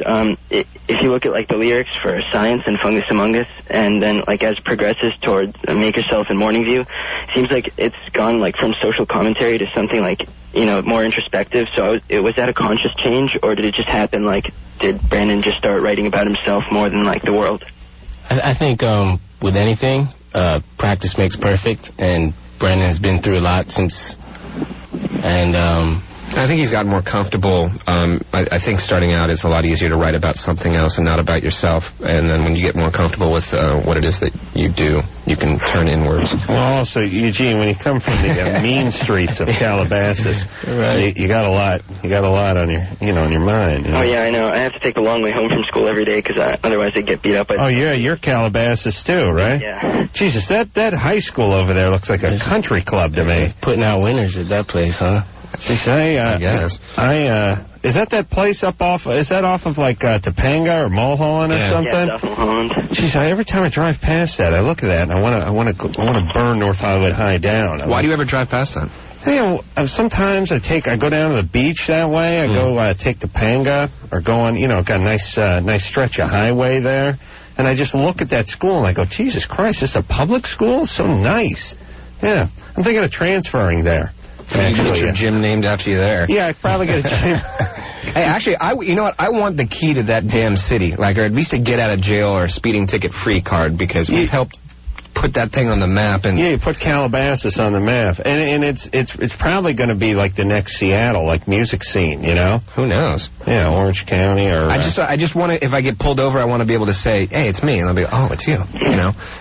if you look at, like, the lyrics for Science and Fungus Among Us, and then, like, as it progresses towards Make Yourself and Morning View, it seems like it's gone, like, from social commentary to something, like, you know, more introspective. So was that a conscious change, or did it just happen, like, did Brandon just start writing about himself more than, like, the world? I think with anything, practice makes perfect, and Brandon has been through a lot since, and I think he's gotten more comfortable. I think starting out it's a lot easier to write about something else and not about yourself, and then when you get more comfortable with what it is that you do, you can turn inwards. Well, also, Eugene, when you come from the mean streets of Calabasas, right. you got a lot on your, on your mind. You know? Oh, yeah, I know. I have to take the long way home from school every day because otherwise I'd get beat up. Oh, yeah, you're Calabasas too, right? Yeah. Jesus, that high school over there looks like a country club to me. Putting out winners at that place, huh? Jeez, I guess. Is that place up off? Is that off of like Topanga or Mulholland or something? Yeah, it's Mulholland. Jeez, every time I drive past that, I look at that and I want to burn North Hollywood High down. Why do you ever drive past that? Sometimes I go down to the beach that way. I go take Topanga or go on. Got a nice stretch of highway there, and I just look at that school and I go, Jesus Christ, this is a public school? So nice. Yeah, I'm thinking of transferring there. You can get your gym named after you there. Yeah, I'd probably get a gym. Hey, actually, you know what? I want the key to that damn city, or at least a get out of jail or speeding ticket free card, because we helped put that thing on the map. And you put Calabasas on the map, and it's probably going to be like the next Seattle, like music scene, Who knows? Yeah, Orange County or. I just want to. If I get pulled over, I want to be able to say, "Hey, it's me," and they'll be, "Oh, it's you."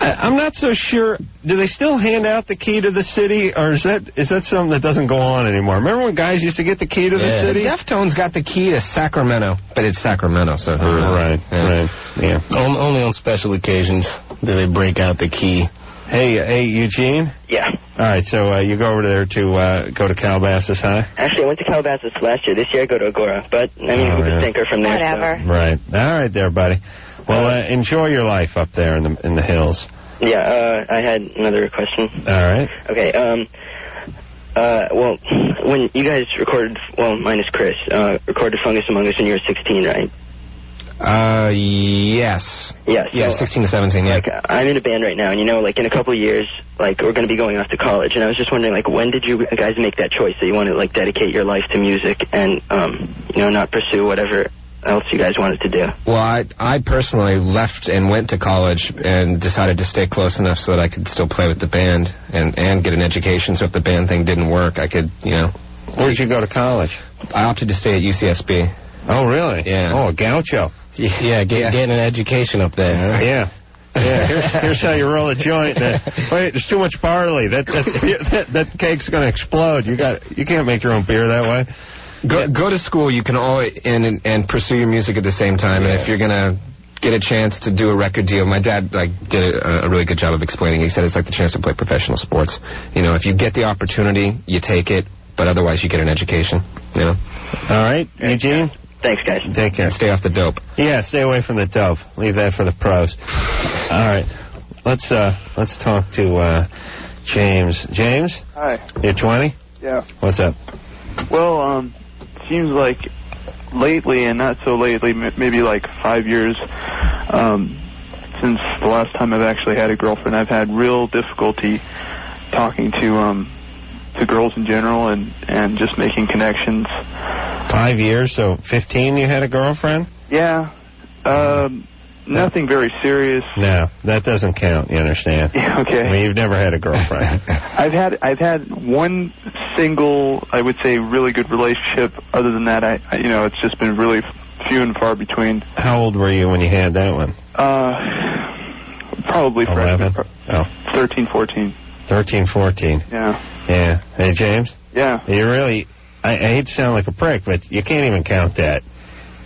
I'm not so sure. Do they still hand out the key to the city, or is that something that doesn't go on anymore? Remember when guys used to get the key to the city? The Deftones got the key to Sacramento, but it's Sacramento, so right. Yeah. Only on special occasions do they break out the key. Hey, Eugene? Yeah. All right, so you go over there to go to Calabasas High? Actually, I went to Calabasas last year. This year I go to Agora, but, who's a stinker from there? Whatever. So. Right. All right there, buddy. Well, enjoy your life up there in the hills. Yeah, I had another question. All right. Okay, when you guys recorded, minus Chris, recorded Fungus Among Us when you were 16, right? Yes. Yeah, Yeah, 16 to 17, yeah. Like, I'm in a band right now, and, in a couple of years, we're going to be going off to college, and I was just wondering, when did you guys make that choice that you want to, dedicate your life to music and, not pursue whatever else you guys wanted to do? Well, I personally left and went to college and decided to stay close enough so that I could still play with the band and get an education, so if the band thing didn't work, I could, Where'd you go to college? I opted to stay at UCSB. Oh, really? Yeah. Oh, a gaucho. Yeah, getting an education up there. Huh? Yeah. Here's how you roll a joint. Wait, there's too much barley. That cake's going to explode. You can't make your own beer that way. Go to school. You can always and pursue your music at the same time. And if you're gonna get a chance to do a record deal, my dad did a really good job of explaining. He said it's like the chance to play professional sports. If you get the opportunity, you take it. But otherwise, you get an education. All right, Eugene. Thanks, guys. Take care. Stay off the dope. Yeah, stay away from the dope. Leave that for the pros. All right, let's talk to James. James. Hi. You're 20. Yeah. What's up? Well, seems like lately, and not so lately, maybe 5 years, since the last time I've actually had a girlfriend, I've had real difficulty talking to girls in general and just making connections. 5 years, so 15 you had a girlfriend? Yeah. Nothing very serious. No, that doesn't count, you understand? Yeah, okay. I mean, you've never had a girlfriend. I've had one single, I would say, really good relationship. Other than that, it's just been really few and far between. How old were you when you had that one? Probably 11? 13, 14. 13, 14. Yeah. Yeah. Hey, James? Yeah. You really, I hate to sound like a prick, but you can't even count that.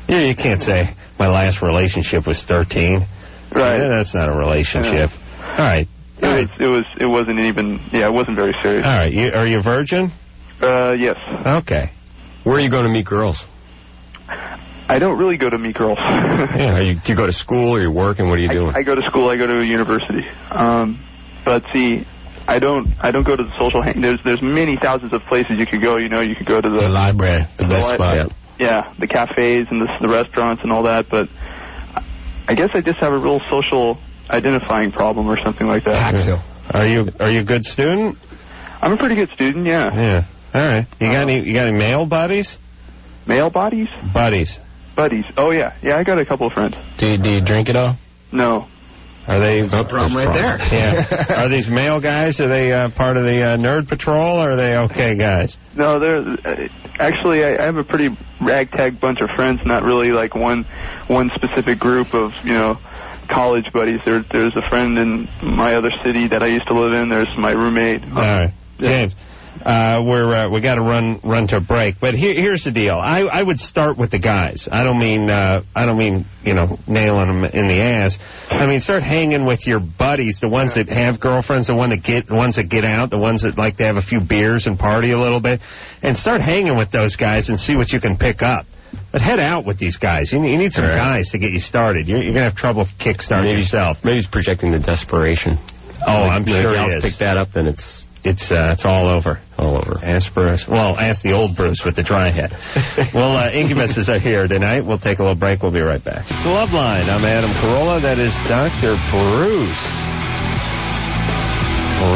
You can't say my last relationship was 13. Right. Yeah, that's not a relationship. Yeah. All right. It wasn't even, it wasn't very serious. All right. Are you a virgin? Yes. Okay. Where are you going to meet girls? I don't really go to meet girls. Yeah. Do you go to school or you work, and what are you doing? I go to school. I go to a university. But see, I don't go to the social there's many thousands of places you could go. You know, you could go to the library, the best spot. Yeah, the cafes and the restaurants and all that. But I guess I just have a real social identifying problem or something like that. Paxil. Are you a good student? I'm a pretty good student. Yeah. Yeah. All right. You got any male buddies? Male buddies? Buddies. Oh yeah. Yeah, I got a couple of friends. Do you drink at all? No. Are they no problem right there? Yeah. Are these male guys? Are they part of the Nerd Patrol, or are they okay guys? No, they're actually I have a pretty ragtag bunch of friends. Not really like one specific group of college buddies. There's a friend in my other city that I used to live in. There's my roommate. All right, James. We got to run to a break, but here's the deal. I would start with the guys. I don't mean nailing them in the ass. I mean start hanging with your buddies, the ones that have girlfriends, the ones that get out, the ones that like to have a few beers and party a little bit, and start hanging with those guys and see what you can pick up. But head out with these guys. You need some guys to get you started. You're gonna have trouble kickstarting yourself. Maybe he's projecting the desperation. Oh, I'm sure he is. Pick that up, then it's all over. All over. Ask Bruce. Well, ask the old Bruce with the dry head. Well, Incubus is here tonight. We'll take a little break. We'll be right back. It's the Loveline. I'm Adam Carolla. That is Dr. Bruce.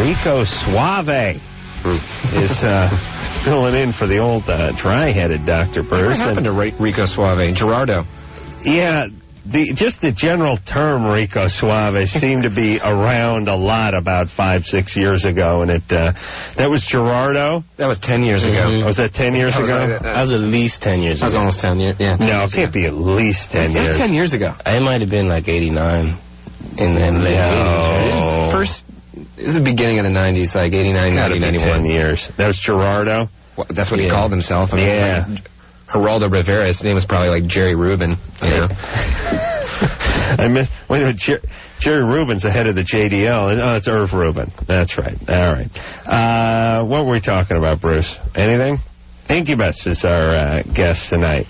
Rico Suave is filling in for the old dry-headed Dr. Bruce. What happened to Rico Suave? Gerardo. Yeah. Just the general term Rico Suave seemed to be around a lot about 5-6 years ago, and that was Gerardo. That was 10 years ago. Mm-hmm. Was that 10 years ago? That was at least 10 years ago. That was almost 10 years, yeah. No, it can't be at least 10 years. It was 10 years ago. It might have been like 89 in the late 80s, right? It was the beginning of the 90s, like 89, 90, 91. 10 years. That was Gerardo? Well, that's what he called himself. I mean, yeah. Like Geraldo Rivera, his name was probably like Jerry Rubin, you know. Wait a minute, Jerry Rubin's the head of the JDL. Oh, it's Irv Rubin. That's right. All right. What were we talking about, Bruce? Anything? Incubus is our guest tonight.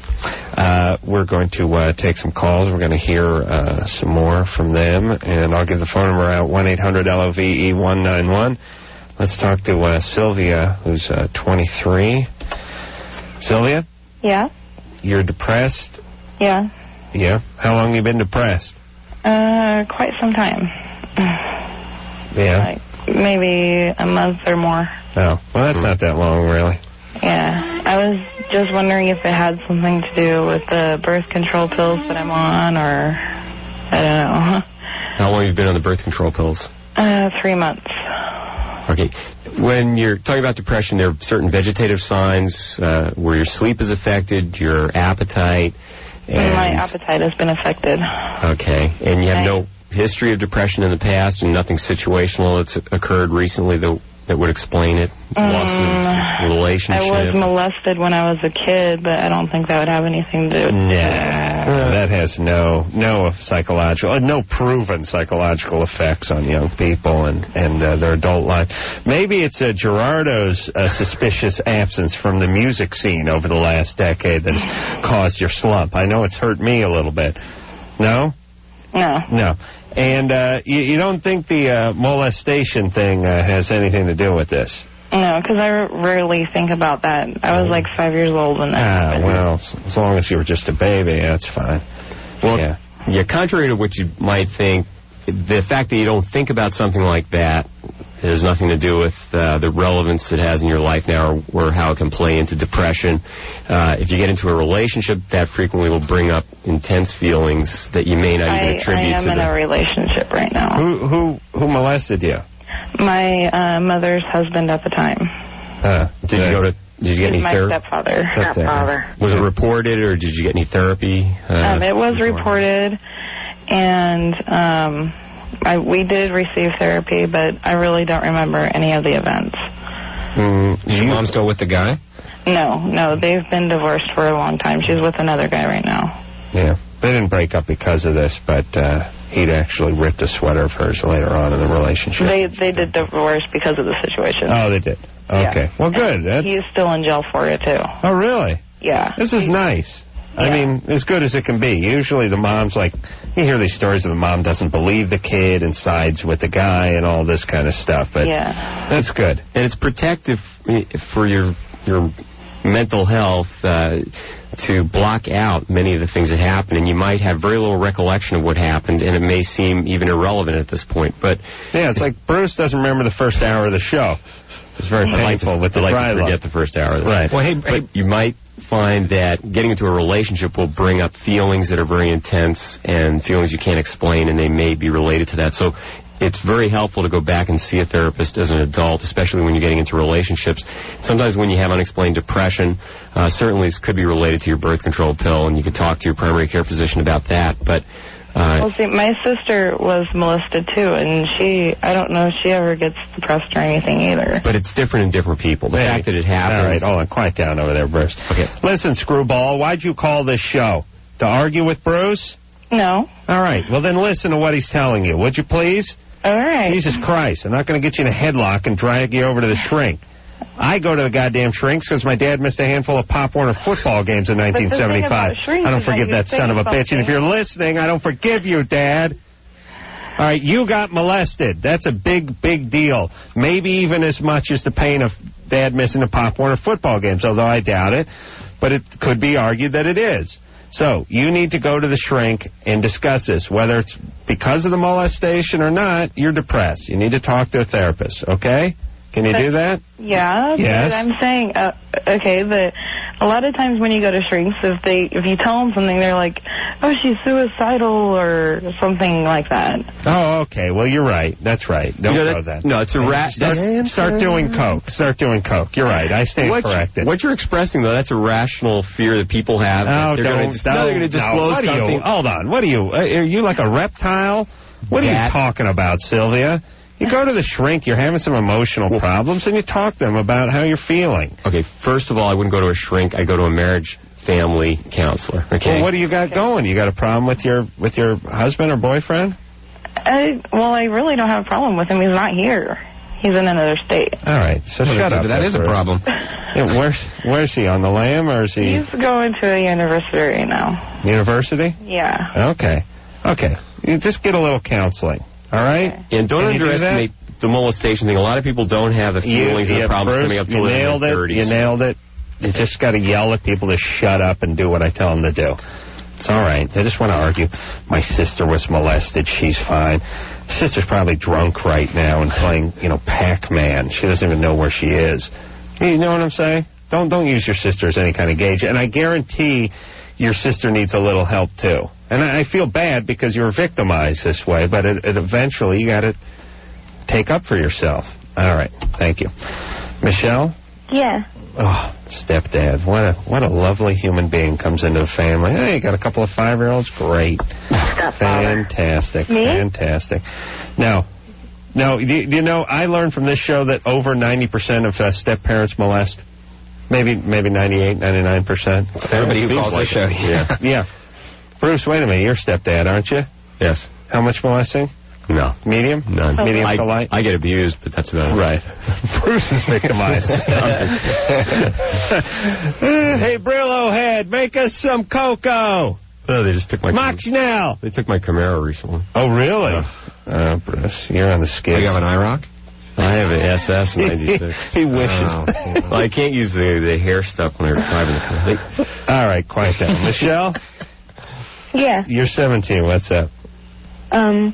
We're going to take some calls. We're going to hear some more from them, and I'll give the phone number out, 1-800-LOVE-191. Let's talk to Sylvia, who's 23. Sylvia? Yeah? You're depressed? Yeah. Yeah? How long have you been depressed? Quite some time. Yeah? Like maybe a month or more. Oh, well, that's not that long, really. Yeah. I was just wondering if it had something to do with the birth control pills that I'm on, or I don't know. How long have you been on the birth control pills? 3 months. Okay. When you're talking about depression, there are certain vegetative signs where your sleep is affected, your appetite. And my appetite has been affected. Okay. And you have no history of depression in the past and nothing situational that's occurred recently that would explain it? Loss of relationship? I was molested when I was a kid, but I don't think that would have anything to do with it. That has no psychological, no proven psychological effects on young people and their adult life. Maybe it's Gerardo's suspicious absence from the music scene over the last decade that has caused your slump. I know it's hurt me a little bit. No? No. No. And you don't think the molestation thing has anything to do with this? No, because I rarely think about that. I was like 5 years old when that happened. Well, as long as you were just a baby, that's fine. Well, yeah, contrary to what you might think, the fact that you don't think about something like that has nothing to do with the relevance it has in your life now or how it can play into depression. If you get into a relationship, that frequently will bring up intense feelings that you may not even attribute to I am in a relationship right now. Who molested you? My mother's husband at the time. Did you get any therapy? My stepfather. Was it reported, or did you get any therapy? It was reported, and We did receive therapy, but I really don't remember any of the events. Is your mom still with the guy? No, they've been divorced for a long time. She's with another guy right now. Yeah, they didn't break up because of this, but he'd actually ripped a sweater of hers later on in the relationship. They did divorce because of the situation. Oh, they did. Okay. Yeah. Well, good. He's still in jail for it, too. Oh, really? Yeah. This is nice. Yeah. I mean, as good as it can be. Usually the mom's like, you hear these stories of the mom doesn't believe the kid and sides with the guy and all this kind of stuff. But that's good. And it's protective for your mental health to block out many of the things that happen. And you might have very little recollection of what happened, and it may seem even irrelevant at this point. But yeah, it's like Bruce doesn't remember the first hour of the show. It's very painful with the dry to forget the first hour of the Right. Well, but you might find that getting into a relationship will bring up feelings that are very intense and feelings you can't explain, and they may be related to that. So it's very helpful to go back and see a therapist as an adult, especially when you're getting into relationships. Sometimes when you have unexplained depression, certainly this could be related to your birth control pill, and you could talk to your primary care physician about that. But well, see, my sister was molested, too, and I don't know if she ever gets depressed or anything either. But it's different in different people. The fact that it happens... All right, hold on. Quiet down over there, Bruce. Okay. Listen, Screwball, why'd you call this show? To argue with Bruce? No. All right. Well, then listen to what he's telling you, would you please? All right. Jesus Christ. I'm not going to get you in a headlock and drag you over to the shrink. I go to the goddamn shrinks because my dad missed a handful of Pop Warner football games in 1975. I don't forgive that son of a bitch. And if you're listening, I don't forgive you, Dad. All right, you got molested. That's a big, big deal. Maybe even as much as the pain of Dad missing the Pop Warner football games, although I doubt it. But it could be argued that it is. So you need to go to the shrink and discuss this. Whether it's because of the molestation or not, you're depressed. You need to talk to a therapist, okay? Can you do that? Yeah, yes. But I'm saying, okay, that a lot of times when you go to shrinks, if you tell them something, they're like, oh, she's suicidal or something like that. Oh, okay. Well, you're right. That's right. Don't go that. No, it's a Start doing coke. Start doing coke. You're right. I stand corrected. What you're expressing, though, that's a rational fear that people have. Oh, they're going to disclose something. Hold on. What are you? Are you like a reptile? What are you talking about, Sylvia? You go to the shrink, you're having some emotional problems, and you talk to them about how you're feeling. Okay, first of all, I wouldn't go to a shrink. I go to a marriage family counselor. Okay. Well, what do you got going? You got a problem with your husband or boyfriend? Well, I really don't have a problem with him. He's not here. He's in another state. All right, so shut up. That is a problem. Yeah, where's he, on the lam, or is he? He's going to a university right now. University? Yeah. Okay. You just get a little counseling. All right? And don't underestimate the molestation thing. A lot of people don't have the feelings and the problems coming up till their 30s. You nailed it. You just got to yell at people to shut up and do what I tell them to do. It's all right. They just want to argue. My sister was molested. She's fine. Sister's probably drunk right now and playing, Pac-Man. She doesn't even know where she is. You know what I'm saying? Don't use your sister as any kind of gauge. And I guarantee your sister needs a little help, too. And I feel bad because you were victimized this way, but it eventually you got to take up for yourself. All right. Thank you. Michelle? Yeah. Oh, stepdad. What a lovely human being comes into the family. Hey, you got a couple of 5-year-olds? Great. Fantastic. Me? Fantastic. Now, you know, I learned from this show that over 90% of step-parents molest. Maybe 98, 99%. Everybody who calls this show. Yeah. Yeah. Bruce, wait a minute. You're stepdad, aren't you? Yes. How much molesting? No. Medium? None. Medium to light? I get abused, but that's about it. Right. Bruce is victimized. Hey, Brillo head, make us some cocoa. Oh, they just took my... Mock Schnell. They took my Camaro recently. Oh, really? Bruce, you're on the skids. You have an IROC? I have an SS 96. He wishes. Well, I can't use the hair stuff when I'm driving the car. All right, quiet down. Michelle? Yeah. You're 17. What's up? I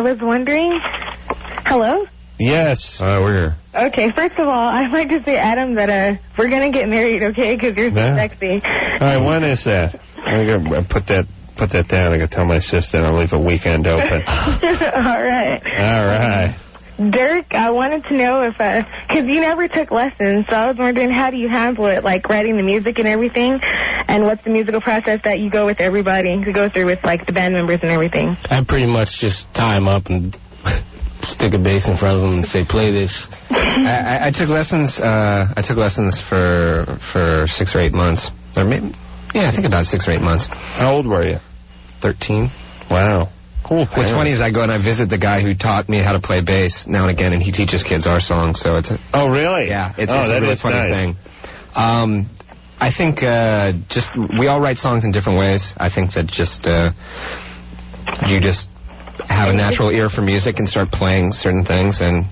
was wondering... Hello? Yes. We're here. Okay, first of all, I'd like to say, Adam, that we're going to get married, okay? Because you're so sexy. All right, when is that? I'm going to put that down. I got to tell my sister I'll leave a weekend open. All right. Dirk, I wanted to know if, because you never took lessons, so I was wondering how do you handle it, like writing the music and everything. And what's the musical process that you go with everybody to go through with, like, the band members and everything? I pretty much just tie them up and stick a bass in front of them and say, play this. I took lessons. I took lessons for 6 or 8 months, or maybe, I think about 6 or 8 months. How old were you? 13. Wow. Cool. What's funny is I go and I visit the guy who taught me how to play bass now and again, and he teaches kids our songs. So it's oh really? Yeah, it's a really funny thing. I think just we all write songs in different ways. I think that just you just have a natural ear for music and start playing certain things and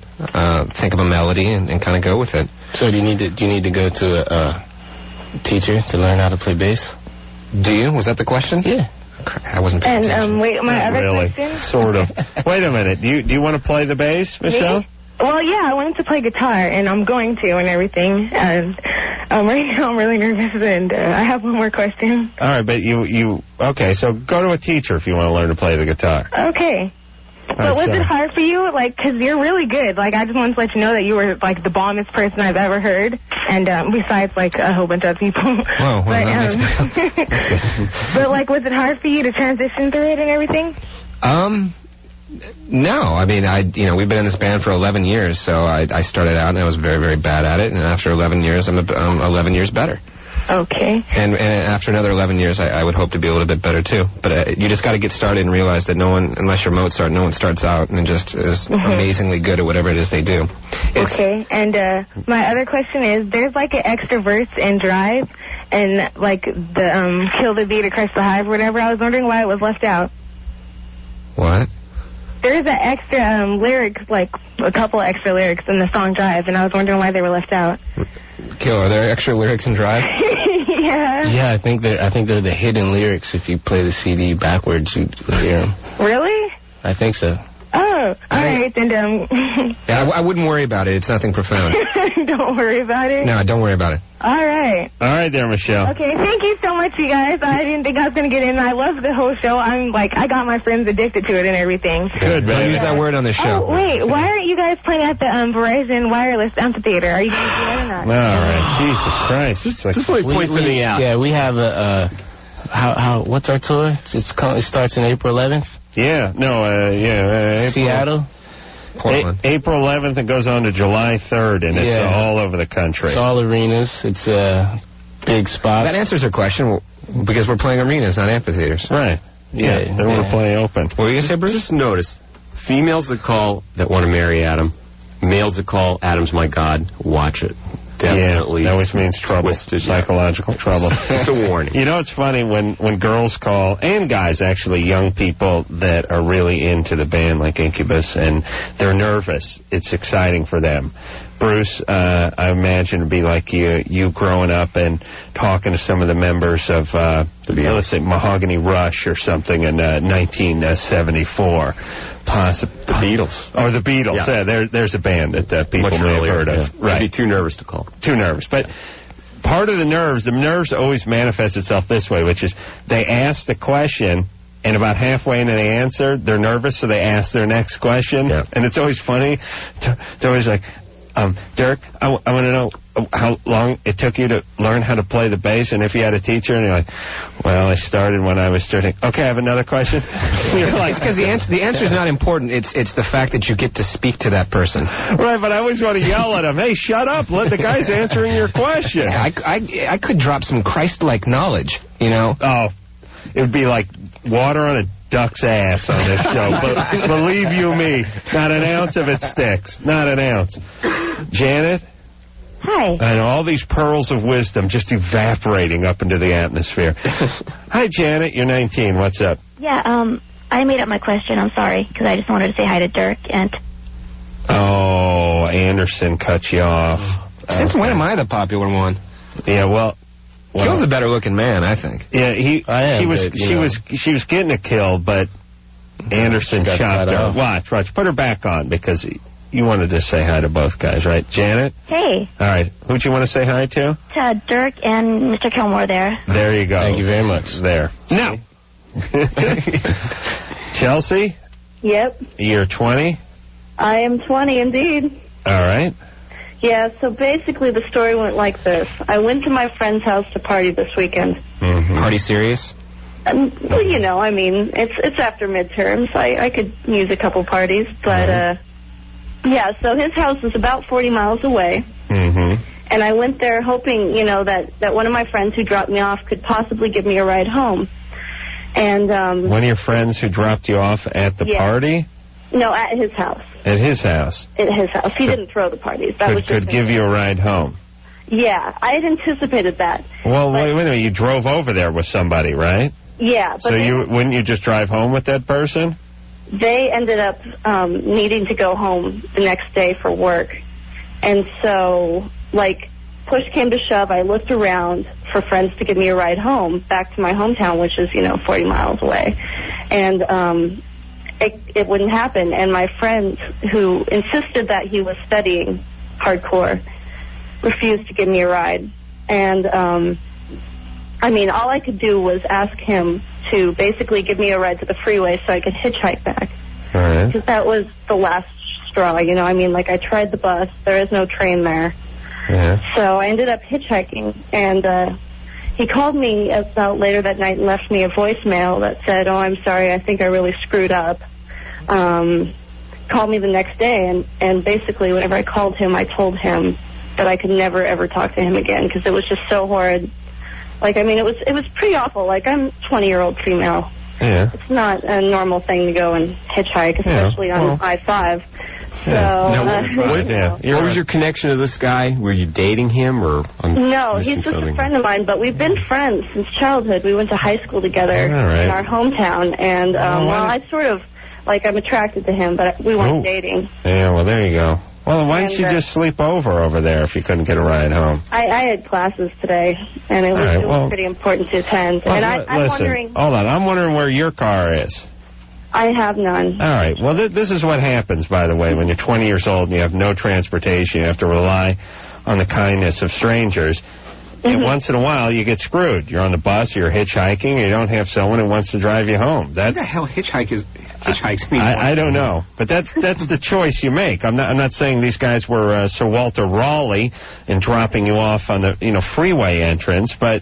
think of a melody and kind of go with it. So do you need to go to a teacher to learn how to play bass? Do you? Was that the question? Yeah. I wasn't paying attention. And wait, my other really? question? Sort of. Wait a minute. Do you want to play the bass, Michelle? Me? Well, yeah, I wanted to play guitar, and I'm going to and everything. And right now I'm really nervous, and I have one more question. All right, but okay, so go to a teacher if you want to learn to play the guitar. Okay. But was it hard for you? Like, because you're really good. Like, I just wanted to let you know that you were, like, the bombest person I've ever heard. And besides, like, a whole bunch of people. Whoa, that's good. But, like, was it hard for you to transition through it and everything? No. I mean, we've been in this band for 11 years, so I started out and I was very, very bad at it. And after 11 years, I'm 11 years better. Okay. And after another 11 years, I would hope to be a little bit better, too. But you just got to get started and realize that no one, unless you're Mozart, no one starts out and just is amazingly good at whatever it is they do. Okay. And my other question is, there's, like, an extra verse in Drive and, like, the Kill the Bee to Crush the Hive or whatever. I was wondering why it was left out. What? There's an extra lyrics, like a couple extra lyrics in the song Drive, and I was wondering why they were left out. Are there extra lyrics in Drive? Yeah. Yeah, I think they're the hidden lyrics. If you play the CD backwards, you hear them. Really? I think so. Oh, all right, then. Yeah, I wouldn't worry about it. It's nothing profound. Don't worry about it. No, don't worry about it. All right. All right there, Michelle. Okay, thank you so much, you guys. I didn't think I was going to get in. I love the whole show. I got my friends addicted to it and everything. Good, man. Don't use that word on the show. Oh, wait, why aren't you guys playing at the Verizon Wireless Amphitheater? Are you going to do that or not? All right, Jesus Christ. This really points me out. Yeah, we have what's our tour? It starts in April 11th? Yeah, Seattle? Portland. April 11th, it goes on to July 3rd, and it's all over the country. It's all arenas. It's big spots. That answers her question, because we're playing arenas, not amphitheaters. Right. Yeah, they want to play open. What were you going to say, Bruce? Just notice, females that call that want to marry Adam, males that call Adam's my God, watch it. Definitely. Yeah, that always means trouble. Twisted, psychological trouble. Just a warning. You know, it's funny when girls call, and guys, actually, young people that are really into the band, like Incubus, and they're nervous. It's exciting for them. Bruce, I imagine, would be like you growing up and talking to some of the members of, let's say, Mahogany Rush or something in 1974. The Beatles. Or the Beatles. Yeah, there's a band that people may have heard of. Right. I'd be too nervous to call. Too nervous. But part of the nerves always manifests itself this way, which is they ask the question, and about halfway into the answer, they're nervous, so they ask their next question. Yeah. And it's always funny. They're always like, Dirk, I want to know how long it took you to learn how to play the bass, and if you had a teacher, and you're like, well, I started when I was 13. Okay, I have another question. You're like, it's because the answer is not important. It's the fact that you get to speak to that person. Right, but I always want to yell at him, hey, shut up, let the guy's answering your question. Yeah, I could drop some Christ-like knowledge, you know? Oh, it would be like water on a duck's ass on this show. But believe you me, not an ounce of it sticks. Not an ounce. Janet? Hi. I know, all these pearls of wisdom just evaporating up into the atmosphere. Hi, Janet. You're 19. What's up? Yeah, I made up my question. I'm sorry, because I just wanted to say hi to Dirk. And oh, Anderson cut you off. Since when am I the popular one? Yeah, well, Kill's the better-looking man, I think. Yeah, she was getting a kill, but Anderson chopped her. Watch, put her back on, because you wanted to say hi to both guys, right? Janet? Hey. All right. Who'd you want to say hi to? To Dirk and Mr. Kilmore there. There you go. Thank you very much. There. Now. Chelsea? Yep. You're 20? I am 20 indeed. All right. Yeah, so basically the story went like this. I went to my friend's house to party this weekend. Party serious? Well, you know, I mean, it's after midterms. I could use a couple parties, but yeah. So his house is about 40 miles away, and I went there hoping, you know, that one of my friends who dropped me off could possibly give me a ride home. And one of your friends who dropped you off at the party? No, at his house. At his house? At his house. He didn't throw the parties. That was just could give you a ride home. Yeah, I had anticipated that. Well, wait a minute. You drove over there with somebody, right? Yeah. But so wouldn't you just drive home with that person? They ended up needing to go home the next day for work. And so, like, push came to shove, I looked around for friends to give me a ride home back to my hometown, which is, 40 miles away. And it wouldn't happen. And my friend, who insisted that he was studying hardcore, refused to give me a ride. And, all I could do was ask him to basically give me a ride to the freeway so I could hitchhike back. All right. Because that was the last straw, I tried the bus. There is no train there. Yeah. So I ended up hitchhiking, and he called me about later that night and left me a voicemail that said, "Oh, I'm sorry, I think I really screwed up." Called me the next day, and basically whenever I called him, I told him that I could never, ever talk to him again because it was just so horrid. It was pretty awful. Like, I'm a 20-year-old female. Yeah. It's not a normal thing to go and hitchhike, especially on I-5. What was your connection to this guy? Were you dating him, or? No, he's just a friend of mine, but we've been friends since childhood. We went to high school together in our hometown, and, I'm attracted to him, but we weren't dating. Yeah, well, there you go. Well, why didn't you just sleep over there if you couldn't get a ride home? I had classes today, and it was pretty important to attend. Well, and I'm wondering... Hold on, I'm wondering where your car is. I have none. All right. Well, this is what happens, by the way, when you're 20 years old and you have no transportation. You have to rely on the kindness of strangers. And once in a while, you get screwed. You're on the bus, you're hitchhiking, and you don't have someone who wants to drive you home. What the hell hitchhikes anymore? I don't know. But that's the choice you make. I'm not saying these guys were Sir Walter Raleigh and dropping you off on the freeway entrance, but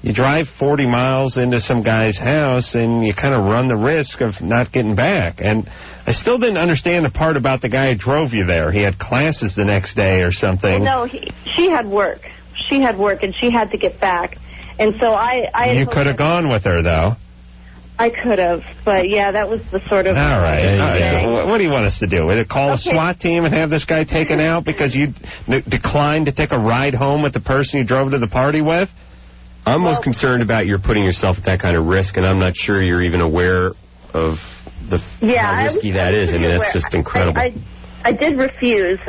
you drive 40 miles into some guy's house, and you kind of run the risk of not getting back. And I still didn't understand the part about the guy who drove you there. He had classes the next day or something. Well, no, she had work. She had work, and she had to get back. And so You could have gone with her, though. I could have, but yeah, that was the sort of... All right. What do you want us to do? Call a SWAT team and have this guy taken out because you declined to take a ride home with the person you drove to the party with? I'm most concerned about you're putting yourself at that kind of risk, and I'm not sure you're even aware of how risky that is. That's just incredible. I did refuse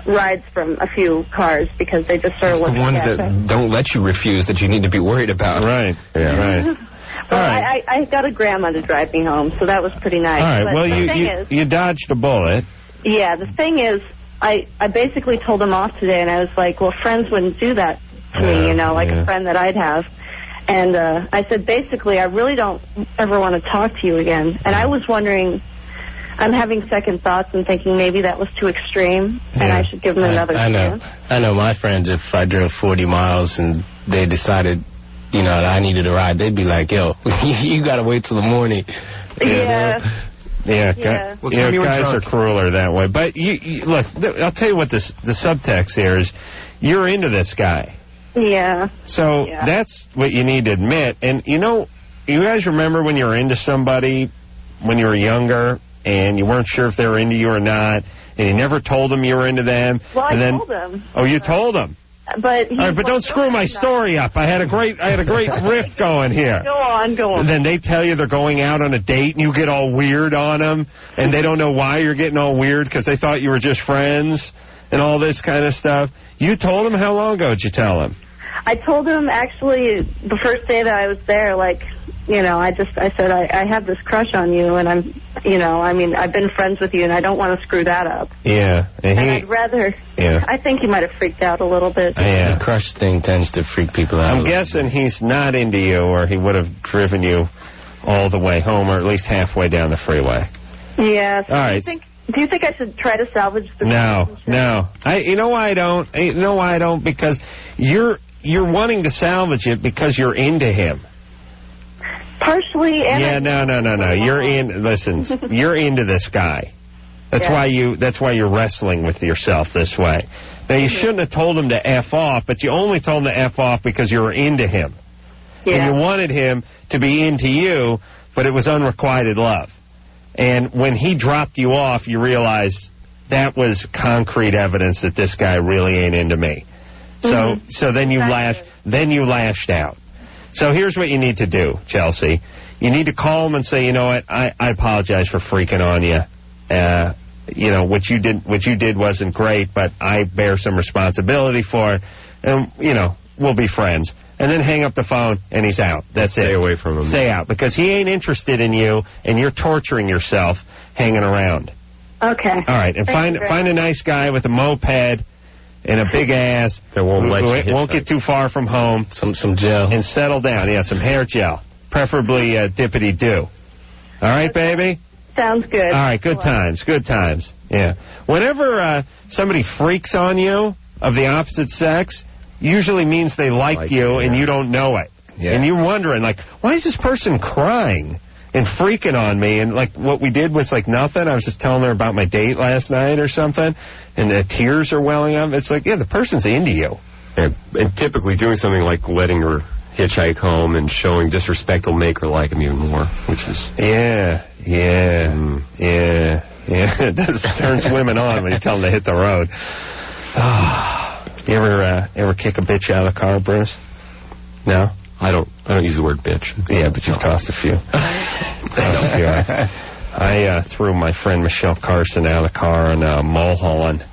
rides from a few cars because they just sort of looked the ones that don't let you refuse that you need to be worried about. Right. Yeah, right. Well, I got a grandma to drive me home, so that was pretty nice. All right. But well, you dodged a bullet. Yeah, the thing is, I basically told him off today, and I was like, well, friends wouldn't do that to me, a friend that I'd have. And I said, basically, I really don't ever want to talk to you again. And I was wondering, I'm having second thoughts and thinking maybe that was too extreme, and I should give him another chance. I know my friends, if I drove 40 miles and they decided, that I needed a ride, they'd be like, yo, you got to wait till the morning. Yeah. Guys are crueler that way. But look, I'll tell you what the subtext here is. You're into this guy. Yeah. So that's what you need to admit. And, you guys remember when you were into somebody when you were younger and you weren't sure if they were into you or not, and you never told them you were into them? Well, I told them. Oh, you told them? But all right, but don't screw my story up. I had a great riff going here. Go on. And then they tell you they're going out on a date, and you get all weird on them, and they don't know why you're getting all weird because they thought you were just friends and all this kind of stuff. You told them? How long ago did you tell them? I told him actually the first day that I was there, I said, I have this crush on you, and I've been friends with you, and I don't want to screw that up. Yeah. And I'd rather, I think he might have freaked out a little bit. Yeah. The crush thing tends to freak people out. I'm guessing he's not into you, or he would have driven you all the way home, or at least halfway down the freeway. Yeah. So all right. Do you think I should try to salvage the relationship? No. You know why I don't? Because you're wanting to salvage it because you're into him. Partially. And No. You're in. Listen, you're into this guy. That's why you're wrestling with yourself this way. Now you shouldn't have told him to F off, but you only told him to F off because you were into him. Yeah. And you wanted him to be into you, but it was unrequited love. And when he dropped you off, you realized that was concrete evidence that this guy really ain't into me. So then you lashed out. So here's what you need to do, Chelsea. You need to call him and say, you know what, I apologize for freaking on you. What you did wasn't great, but I bear some responsibility for it. And, we'll be friends. And then hang up the phone, and he's out. That's it. Stay away from him. Stay out, because he ain't interested in you, and you're torturing yourself hanging around. Okay. All right, and find a nice guy with a moped and a big ass that won't get too far from home. Some gel. And settle down. Yeah, some hair gel. Preferably dippity-doo. All right, baby? Sounds good. All right, good times. Yeah. Whenever somebody freaks on you of the opposite sex, usually means they like you and you don't know it. Yeah. And you're wondering, why is this person crying and freaking on me? And, what we did was, nothing. I was just telling her about my date last night or something, and the tears are welling up. It's the person's into you. And typically doing something like letting her hitchhike home and showing disrespect will make her like him even more, which is... Yeah. It does turns women on when you tell them to hit the road. You ever kick a bitch out of the car, Bruce? No? I don't use the word bitch. Yeah, but you've tossed a few. I threw my friend Michelle Carson out of the car on Mulholland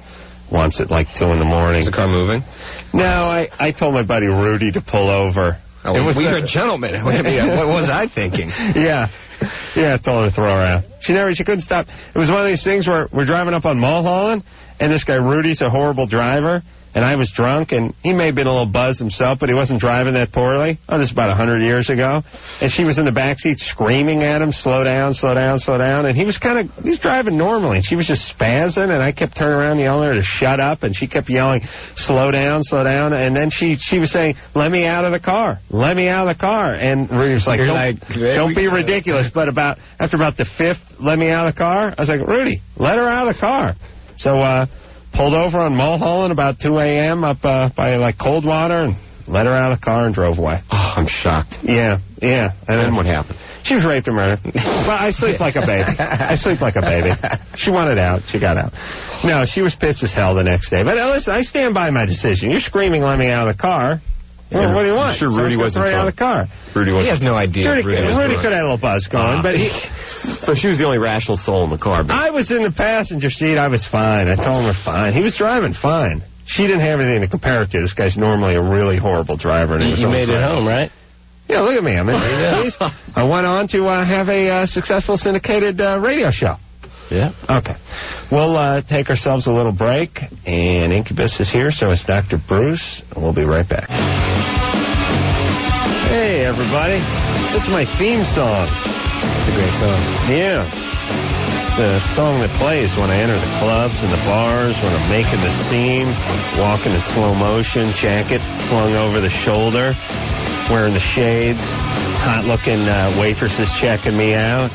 once at 2 in the morning. Is the car moving? No, I told my buddy Rudy to pull over. Oh, we're gentlemen. What was I thinking? Yeah, I told her to throw her out. She couldn't stop. It was one of these things where we're driving up on Mulholland, and this guy Rudy's a horrible driver. And I was drunk, and he may have been a little buzzed himself, but he wasn't driving that poorly. Oh, this is about 100 years ago. And she was in the backseat screaming at him, slow down. And he was driving normally, and she was just spazzing, and I kept turning around and yelling at her to shut up, and she kept yelling, slow down. And then she was saying, let me out of the car. And Rudy was don't be ridiculous. But after about the fifth, let me out of the car, I was like, Rudy, let her out of the car. So, pulled over on Mulholland about 2 a.m. up by Coldwater and let her out of the car and drove away. Oh, I'm shocked. Yeah. And then what happened? She was raped and murdered. Well, I sleep like a baby. She wanted out. She got out. No, she was pissed as hell the next day. But listen, I stand by my decision. You're screaming, let me out of the car. Well, what do you want? I'm sure Rudy wasn't out of the car. He has no idea. Rudy could have had a little buzz going, but So she was the only rational soul in the car. I was in the passenger seat. I was fine. I told him we're fine. He was driving fine. She didn't have anything to compare it to. This guy's normally a really horrible driver. And you made it home, right? Yeah, look at me. I'm in I went on to have a successful syndicated radio show. Yeah. Okay. We'll take ourselves a little break, and Incubus is here, so is Dr. Bruce, and we'll be right back. Hey, everybody. This is my theme song. It's a great song. Yeah. It's the song that plays when I enter the clubs and the bars, when I'm making the scene, walking in slow motion, jacket flung over the shoulder, wearing the shades, hot-looking waitresses checking me out.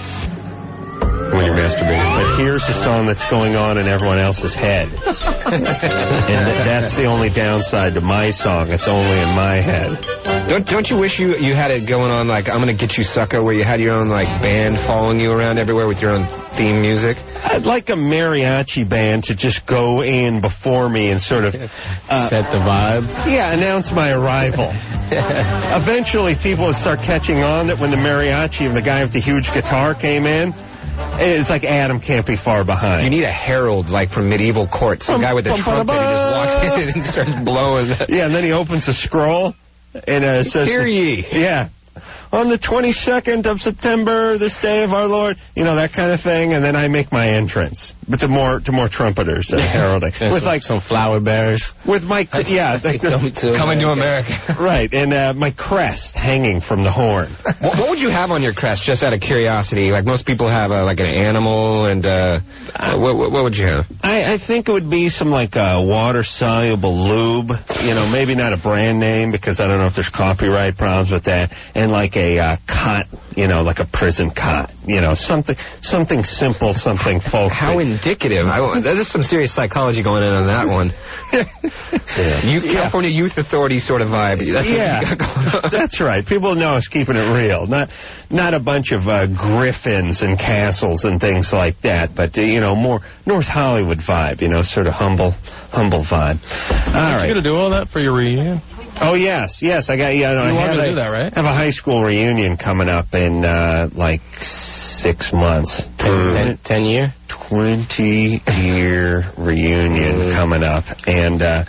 When you're masturbating. But here's the song that's going on in everyone else's head. And that's the only downside to my song. It's only in my head. Don't you wish you had it going on I'm Gonna Get You Sucker, where you had your own band following you around everywhere with your own theme music? I'd like a mariachi band to just go in before me and sort of set the vibe. Yeah, announce my arrival. Eventually people would start catching on that when the mariachi and the guy with the huge guitar came in, it's like Adam can't be far behind. You need a herald from medieval court, some guy with a trumpet who just walks in and starts blowing. Yeah, and then he opens a scroll and it says, "Hear ye." Yeah. On the 22nd of September, this day of our Lord, that kind of thing, and then I make my entrance. But to more trumpeters heralding. With like some flower bearers. With my, yeah. Like coming to America. Right, and my crest hanging from the horn. What would you have on your crest, just out of curiosity? Like most people have like an animal, and what would you have? I think it would be some like water-soluble lube. You know, maybe not a brand name because I don't know if there's copyright problems with that. And like a cot, you know, like a prison cot. You know, something simple, something folksy. How indicative. There's some serious psychology going on that one. California Youth Authority sort of vibe. That's what you got going on. That's right. People know us keeping it real. Not a bunch of griffins and castles and things like that, but, you know, more North Hollywood vibe, you know, sort of humble vibe. All right. You going to do all that for your reunion? Oh, yes. I got, you want to do that, right? I have a high school reunion coming up in, like, 6 months. 10 year? 20-year reunion coming up. And, I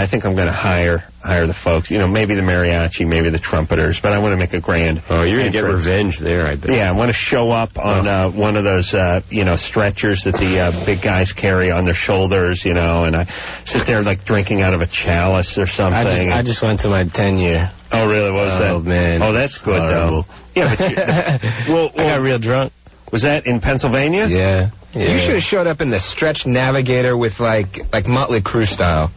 think I'm going to hire the folks. You know, maybe the mariachi, maybe the trumpeters, but I want to make a grand you're going to get revenge there, I bet. Yeah, I want to show up on one of those, stretchers that the big guys carry on their shoulders, you know, and I sit there, like, drinking out of a chalice or something. I just went to my 10-year. Oh, really? What was that? Oh, man. Oh, that's good, though. Yeah, but I got real drunk. Was that in Pennsylvania? Yeah. You should have showed up in the stretch navigator with like Motley Crue style.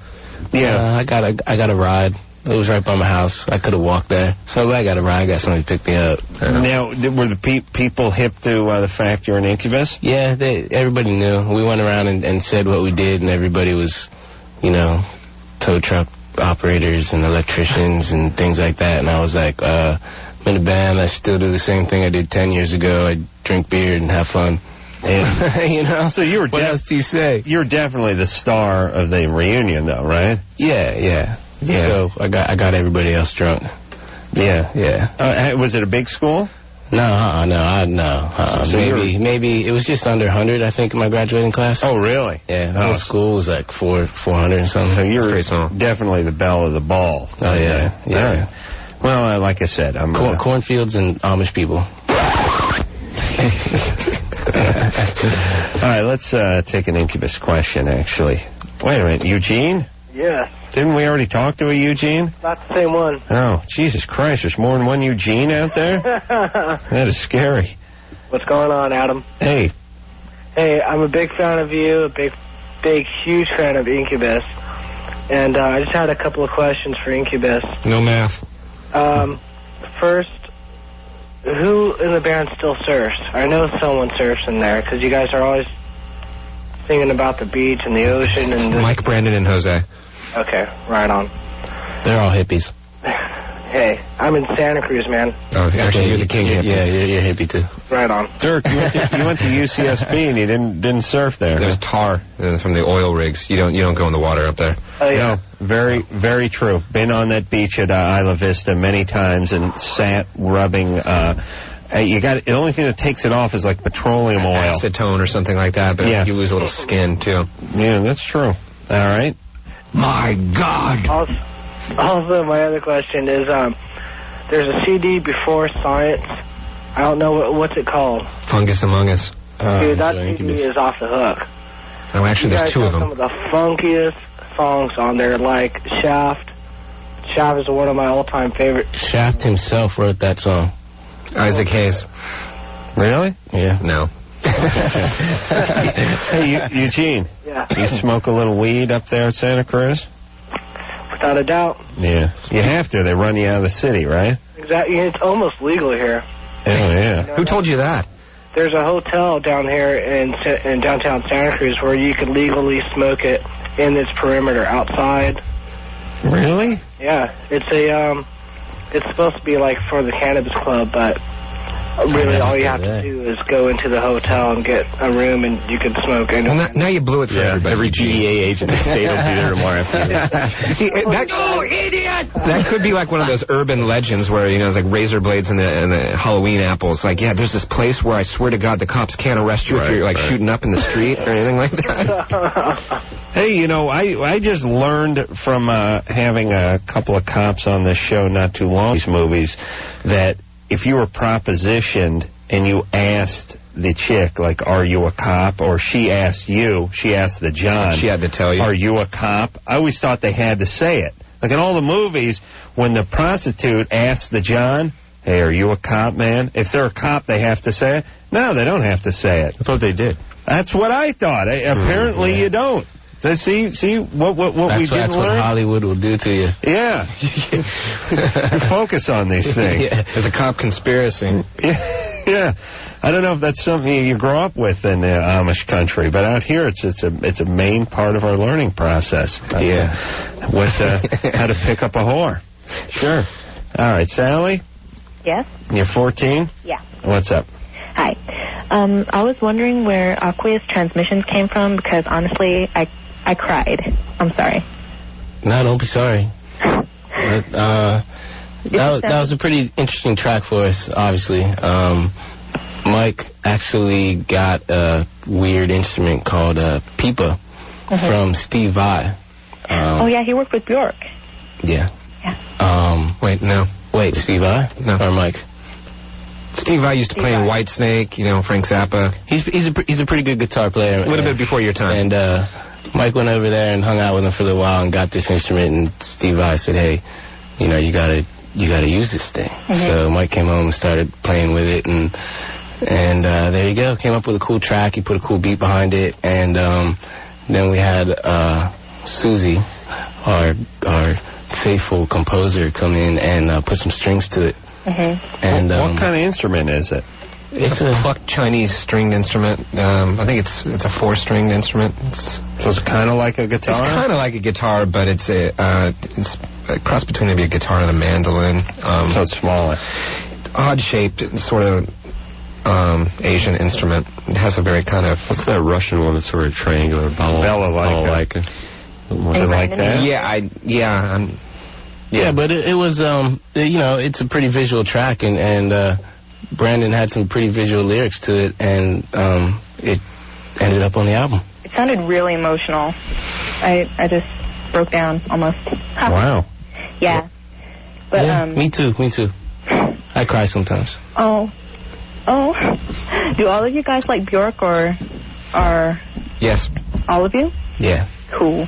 Yeah, I got a ride. It was right by my house. I could have walked there. So I got a ride. I got somebody to pick me up. Now, were the people hip to the fact you're an Incubus? Yeah, everybody knew. We went around and said what we did, and everybody was, you know, tow truck operators and electricians and things like that. And I was like, I'm in a band. I still do the same thing I did 10 years ago. I drink beer and have fun. And, you know, so you were what else do you say? You're definitely the star of the reunion, though, right? Yeah. So I got everybody else drunk. Yeah. Was it a big school? No. So maybe it was just under 100, I think, in my graduating class. Oh, really? Yeah. The whole school was like 400 and something. So you're definitely the belle of the ball. Oh, yeah. All right. Well, like I said, I'm cornfields and Amish people. All right, let's take an Incubus question, actually. Wait a minute, Eugene? Yeah. Didn't we already talk to a Eugene? Not the same one. Oh, Jesus Christ, there's more than one Eugene out there? That is scary. What's going on, Adam? Hey. Hey, I'm a big fan of you, a big, huge fan of Incubus. And I just had a couple of questions for Incubus. No math. First, who in the band still surfs? I know someone surfs in there, because you guys are always singing about the beach and the ocean. And Mike, Brandon, and Jose. Okay, right on. They're all hippies. Hey, I'm in Santa Cruz, man. Oh, actually, you're the king hippie. Yeah, you're hippie, too. Right on. Dirk, you went to UCSB and you didn't surf there. There's tar from the oil rigs. You don't go in the water up there. Oh, yeah. No, very, very true. Been on that beach at Isla Vista many times and sat rubbing. The only thing that takes it off is like petroleum oil, acetone or something like that. But you lose a little skin too. Yeah, that's true. All right. My God. Also, my other question is, there's a CD before Science. I don't know what's it called. Fungus Among Us. Dude, that CD is off the hook. Oh, actually, there's two of them. Some of the funkiest songs on there, like Shaft. Shaft is one of my all-time favorites. Shaft himself wrote that song. Isaac Hayes. Really? Yeah. No. Hey, Eugene. Yeah. You smoke a little weed up there at Santa Cruz? Without a doubt. Yeah. You have to. They run you out of the city, right? Exactly. It's almost legal here. Oh, yeah. You know, who told you that? There's a hotel down here in downtown Santa Cruz where you can legally smoke it in its perimeter outside. Really? Yeah. It's supposed to be like for the cannabis club, but really all you have to do is go into the hotel and get a room and you can smoke. Well, now you blew it for everybody. Every DEA agent in the state will be there tomorrow afternoon. See, idiot! That could be like one of those urban legends where, it's like razor blades and the Halloween apples. Like, there's this place where I swear to God the cops can't arrest you if you're shooting up in the street or anything like that. Hey, I just learned from having a couple of cops on this show not too long, these movies, that if you were propositioned and you asked the chick, like, are you a cop? Or she asked the John. She had to tell you. Are you a cop? I always thought they had to say it. Like in all the movies, when the prostitute asks the John, hey, are you a cop, man? If they're a cop, they have to say it. No, they don't have to say it. I thought they did. That's what I thought. Apparently you don't. So see what we didn't learn? That's what Hollywood will do to you. Yeah. You focus on these things. Yeah. There's a cop conspiracy. Yeah. I don't know if that's something you grow up with in Amish country, but out here it's a main part of our learning process. Yeah. How to pick up a whore. Sure. All right, Sally? Yes? You're 14? Yeah. What's up? Hi. I was wondering where aqueous transmissions came from because honestly, I cried. I'm sorry. No, don't be sorry. That was a pretty interesting track for us, obviously. Mike actually got a weird instrument called pipa from Steve Vai. Oh, yeah, he worked with Bjork. Yeah. Wait, Steve Vai? No. Or Mike? Steve Vai used to play in Whitesnake, Frank Zappa. He's a pretty good guitar player. A little bit before your time. And Mike went over there and hung out with him for a little while and got this instrument, and Steve Vai said, hey, you gotta use this thing. So Mike came home and started playing with it, and there you go. Came up with a cool track. He put a cool beat behind it, and then we had Susie, our faithful composer, come in and put some strings to it. And what kind of instrument is it? It's a plucked Chinese stringed instrument. I think it's a 4-stringed instrument. So it's kind of like a guitar? It's kind of like a guitar, but it's a cross between maybe a guitar and a mandolin. So it's smaller. Odd-shaped, sort of Asian instrument. It has a very kind of... What's that Russian one that's sort of triangular? Balalaika. Was it like that? Yeah, but it was, it's a pretty visual track, and Brandon had some pretty visual lyrics to it, and it ended up on the album. It sounded really emotional. I just broke down almost. Wow. Yeah. But yeah, me too. I cry sometimes. Oh. Do all of you guys like Bjork or Yes. All of you? Yeah. Cool.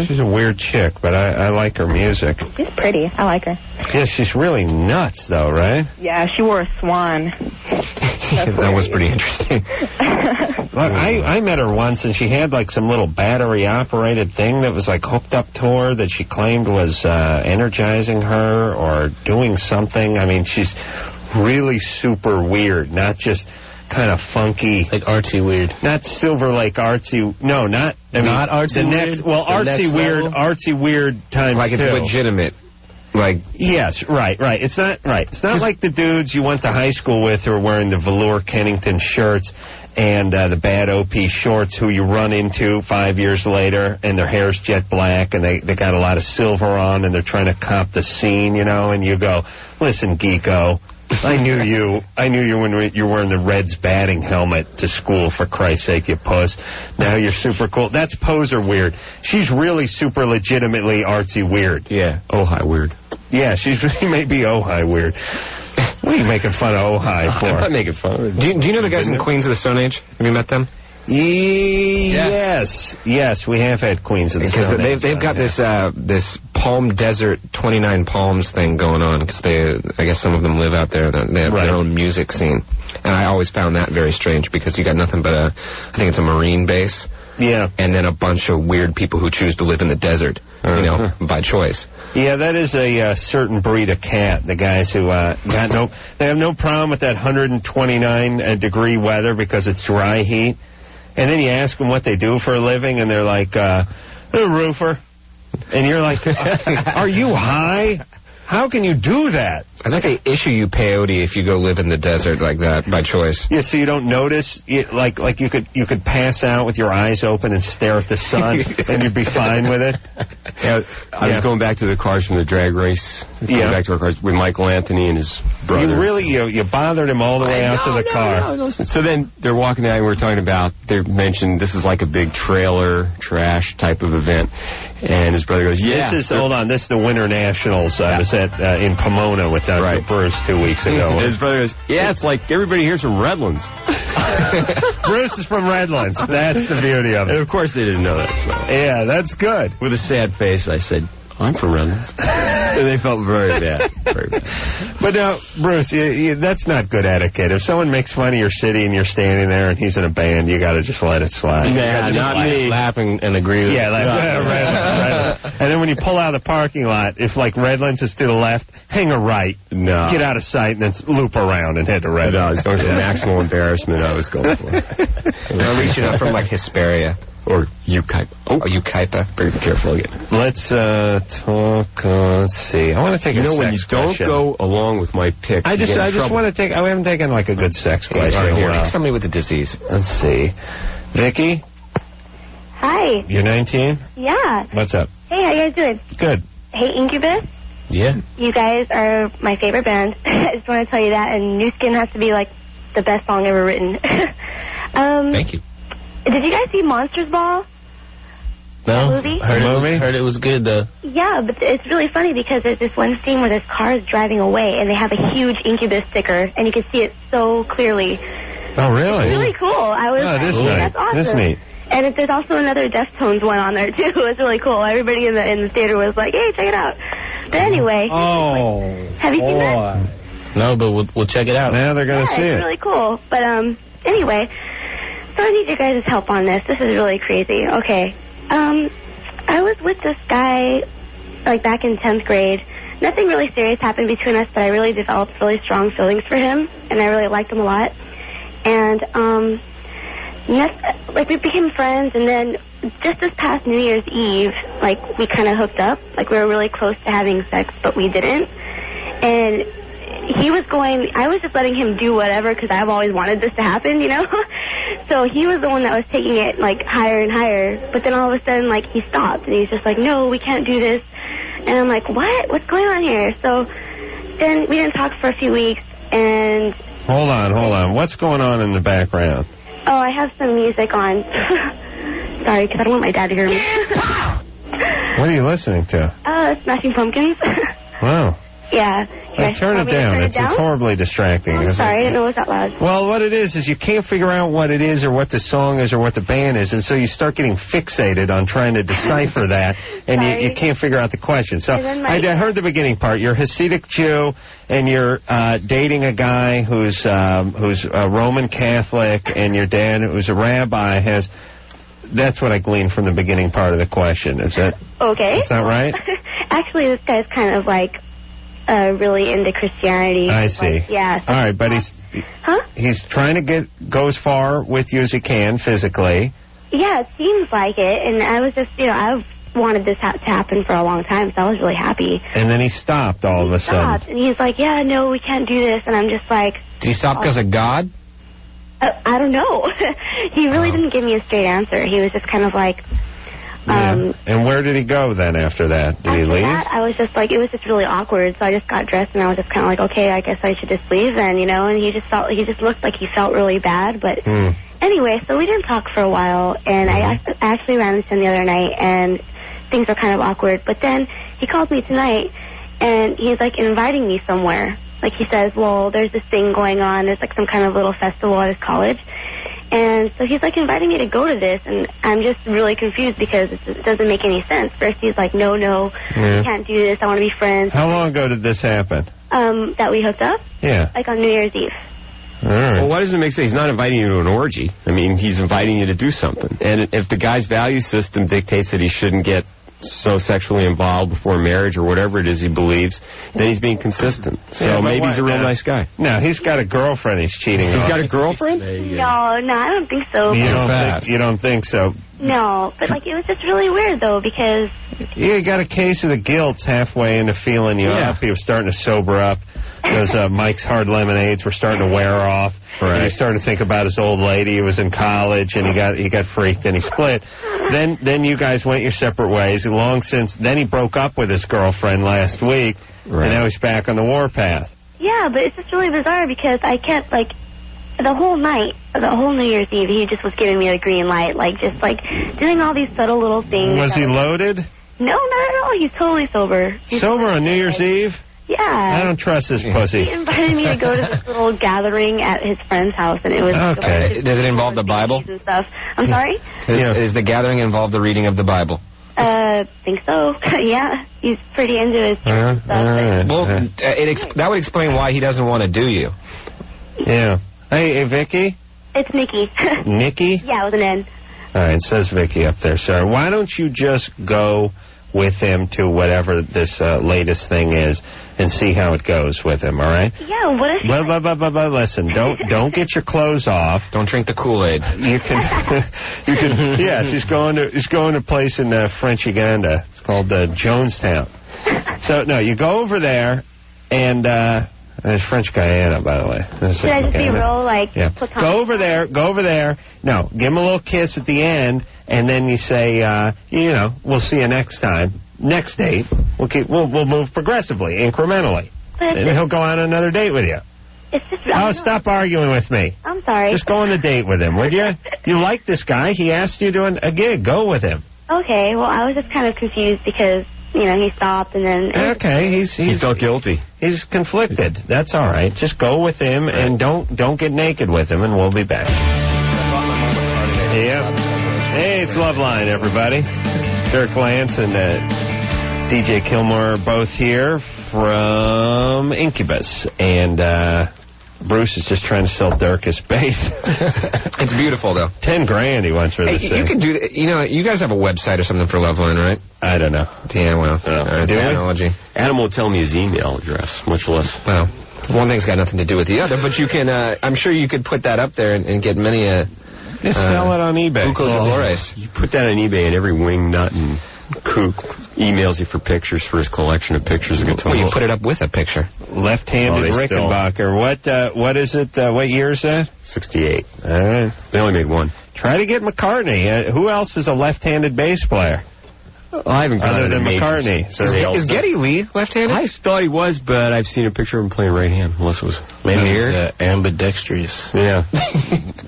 She's a weird chick, but I like her music. She's pretty. I like her. Yeah, she's really nuts, though, right? Yeah, she wore a swan. That was pretty interesting. Look, I met her once, and she had like some little battery-operated thing that was like hooked up to her that she claimed was energizing her or doing something. I mean, she's really super weird, not just kind of funky, like artsy weird. Not Silver Lake artsy. No, not. Not artsy weird. Well, artsy weird times like it's legitimate. Like yes, right. It's not right. It's not like the dudes you went to high school with who are wearing the velour Kennington shirts and the bad OP shorts who you run into 5 years later and their hair's jet black and they got a lot of silver on and they're trying to cop the scene, and you go, listen, geeko. I knew you when you were wearing the Reds batting helmet to school, for Christ's sake, you puss. Now you're super cool. That's poser weird. She's really super legitimately artsy weird. Yeah. Ojai weird. Yeah, she may be Ojai weird. What are you making fun of Ojai for? I'm not making fun of it. Do you know the guys in Queens of the Stone Age? Have you met them? Yes, we have had Queens of the Stone Age. Because they've got this Palm Desert 29 Palms thing going on, because I guess some of them live out there. They have their own music scene. And I always found that very strange, because you got nothing but I think it's a Marine base. Yeah. And then a bunch of weird people who choose to live in the desert, by choice. Yeah, that is a certain breed of cat, the guys who they have no problem with that 129 degree weather because it's dry heat. And then you ask them what they do for a living, and they're like, they're a roofer. And you're like, are you high? How can you do that? I think they issue you peyote if you go live in the desert like that by choice. Yeah, so you don't notice. Like you could pass out with your eyes open and stare at the sun, and you'd be fine with it. Yeah, I was going back to the cars from the drag race. Going back to our cars with Michael Anthony and his brother. You really you bothered him all the way out to the car. No. So then they're walking down, and we're talking about, they mentioned this is like a big trailer trash type of event. And his brother goes, yeah. Hold on, this is the Winter Nationals. I was at in Pomona with Dr. Bruce 2 weeks ago. And his brother goes, yeah, it's like everybody here's from Redlands. Bruce is from Redlands. That's the beauty of it. And of course they didn't know that. So. Yeah, that's good. With a sad face, I said, I'm from Redlands. And they felt very bad. Very bad. But now, Bruce, that's not good etiquette. If someone makes fun of your city and you're standing there and he's in a band, you got to just let it slide. Yeah, not me. Laugh and agree with Redlands. And then when you pull out of the parking lot, if like Redlands is to the left, hang a right. No. Get out of sight and then loop around and head to Redlands. No, I was going for maximal embarrassment I was going for. I'm reaching out from like Hesperia. Or Ukaipa. Oh, Ukaipa. Very careful again. Let's talk. Let's see. I want to take a sex when you question. don't go along with my picks, I just want to take. I haven't taken like a good sex question. All right, here, somebody with a disease. Let's see. Vicky, Hi. you're 19. Yeah. What's up? Hey, how you guys doing? Good. Hey, Incubus. Yeah. You guys are my favorite band. I just want to tell you that. And New Skin has to be like the best song ever written. Thank you. Did you guys see Monsters Ball? No. That movie? Heard it was good, though. Yeah, but it's really funny because there's this one scene where this car is driving away and they have a huge Incubus sticker and you can see it so clearly. Oh, really? It's really cool. I was like, this that's awesome. This is neat. And there's also another Deftones one on there, too. It's really cool. Everybody in the theater was like, hey, check it out. But anyway. Oh. Have you seen that? No, but we'll check it out. Now they're going to see it's it. really cool. But anyway, so I need your guys' help on this. This is really crazy. Okay. I was with this guy, like, back in 10th grade. Nothing really serious happened between us, but I really developed really strong feelings for him, and I really liked him a lot. And, we became friends, and then just this past New Year's Eve, like, we kind of hooked up. Like, we were really close to having sex, but we didn't. And I was just letting him do whatever, because I've always wanted this to happen, you know? So he was the one that was taking it, like, higher and higher. But then all of a sudden, like, he stopped, and he's just like, no, we can't do this. And I'm like, what? What's going on here? So then we didn't talk for a few weeks, and... Hold on. What's going on in the background? Oh, I have some music on. Sorry, because I don't want my dad to hear me. What are you listening to? Smashing Pumpkins. Wow. Yeah. Turn it down. It's horribly distracting. Oh, sorry, I didn't know it was that loud. Well, what it is you can't figure out what it is or what the song is or what the band is, and so you start getting fixated on trying to decipher that, and you can't figure out the question. So I heard the beginning part. You're a Hasidic Jew, and you're dating a guy who's a Roman Catholic, and your dad, who's a rabbi, has... That's what I gleaned from the beginning part of the question. Is that... Okay. Is that right? Actually, this guy's kind of like... really into Christianity. I see. Like, yeah. All right, but he's trying to go as far with you as he can physically. Yeah, it seems like it. And I was just, I've wanted this to happen for a long time, so I was really happy. And then he stopped all of a sudden. And he's like, yeah, no, we can't do this. And I'm just like... Did he stop because of God? I don't know. He really didn't give me a straight answer. He was just kind of like... And where did he go then after that? Did he leave? I was just like, it was just really awkward, so I just got dressed and I was just kind of like, okay, I guess I should just leave then, and he just looked like he felt really bad, but anyway, so we didn't talk for a while, and I actually ran into him the other night, and things were kind of awkward, but then he called me tonight, and he's like inviting me somewhere. Like he says, well, there's this thing going on, there's like some kind of little festival at his college. And so he's, like, inviting me to go to this, and I'm just really confused because it doesn't make any sense. First he's like, no, we can't do this, I want to be friends. How long ago did this happen? That we hooked up? Yeah. Like on New Year's Eve. All right. Well, why does it make sense? He's not inviting you to an orgy. I mean, he's inviting you to do something. And if the guy's value system dictates that he shouldn't get so sexually involved before marriage or whatever it is he believes, then he's being consistent. So maybe he's a real nice guy. No, he's got a girlfriend he's cheating on. He's got a girlfriend? No, I don't think so. You don't think so? No, but like it was just really weird though because... Yeah, he got a case of the guilt halfway into feeling you up. He was starting to sober up. Those Mike's Hard Lemonades were starting to wear off. Right. And he started to think about his old lady who was in college, and he got freaked, and he split. Then you guys went your separate ways. Long since then, he broke up with his girlfriend last week, and now he's back on the warpath. Yeah, but it's just really bizarre because I kept like the whole night, the whole New Year's Eve, he just was giving me the green light, like just like doing all these subtle little things. Was he loaded? No, not at all. He's totally sober. Sober on New Year's Eve? Yeah. I don't trust this pussy. He invited me to go to this little gathering at his friend's house, and it was Okay. Does it involve the Bible? and stuff. I'm sorry? Is the gathering involve the reading of the Bible? Think so. Yeah, he's pretty into his stuff. Well, that would explain why he doesn't want to do you. Yeah. Hey, Vicky? It's Nikki. Nikki? Yeah, with an N. All right, it says Vicky up there, sir. Why don't you just go with him to whatever this latest thing is and see how it goes with him, all right? Yeah, what if... Well, listen, don't get your clothes off. Don't drink the Kool-Aid. You can, yeah, he's going to a place in French Uganda. It's called Jonestown. So, no, you go over there, and there's French Guyana, by the way. Should I just be real, like, platonic? Go over there. No, give him a little kiss at the end, and then you say, we'll see you next time. Next date, we'll move progressively, incrementally. And he'll go on another date with you. It's just... Oh, stop arguing with me. I'm sorry. Just go on the date with him, would you? You like this guy. He asked you to a gig. Go with him. Okay, well, I was just kind of confused because... he stopped and then... Okay, he felt guilty. He's conflicted. That's all right. Just go with him and don't get naked with him, and we'll be back. Yeah. Hey, it's Loveline, everybody. Dirk Lance and DJ Kilmore are both here from Incubus, and Bruce is just trying to sell Dirk his bass. It's beautiful, though. $10,000 he wants for this thing. You can do that. You guys have a website or something for Loveline, right? I don't know. Yeah, well, technology. Adam will tell me his email address, much less. Well, one thing's got nothing to do with the other, but you can, I'm sure you could put that up there and get many just sell it on eBay. Buco Dolores. You put that on eBay, and every wing nut and kook emails you for pictures for his collection of pictures of guitar. Well, you put it up with a picture. Left-handed Rickenbacker. What is it? What year is that? 68. All right. They only made one. Try to get McCartney. Who else is a left-handed bass player? Well, I haven't gone other than McCartney. Is Geddy Lee left-handed? I thought he was, but I've seen a picture of him playing right hand, unless it was maybe ambidextrous. Yeah.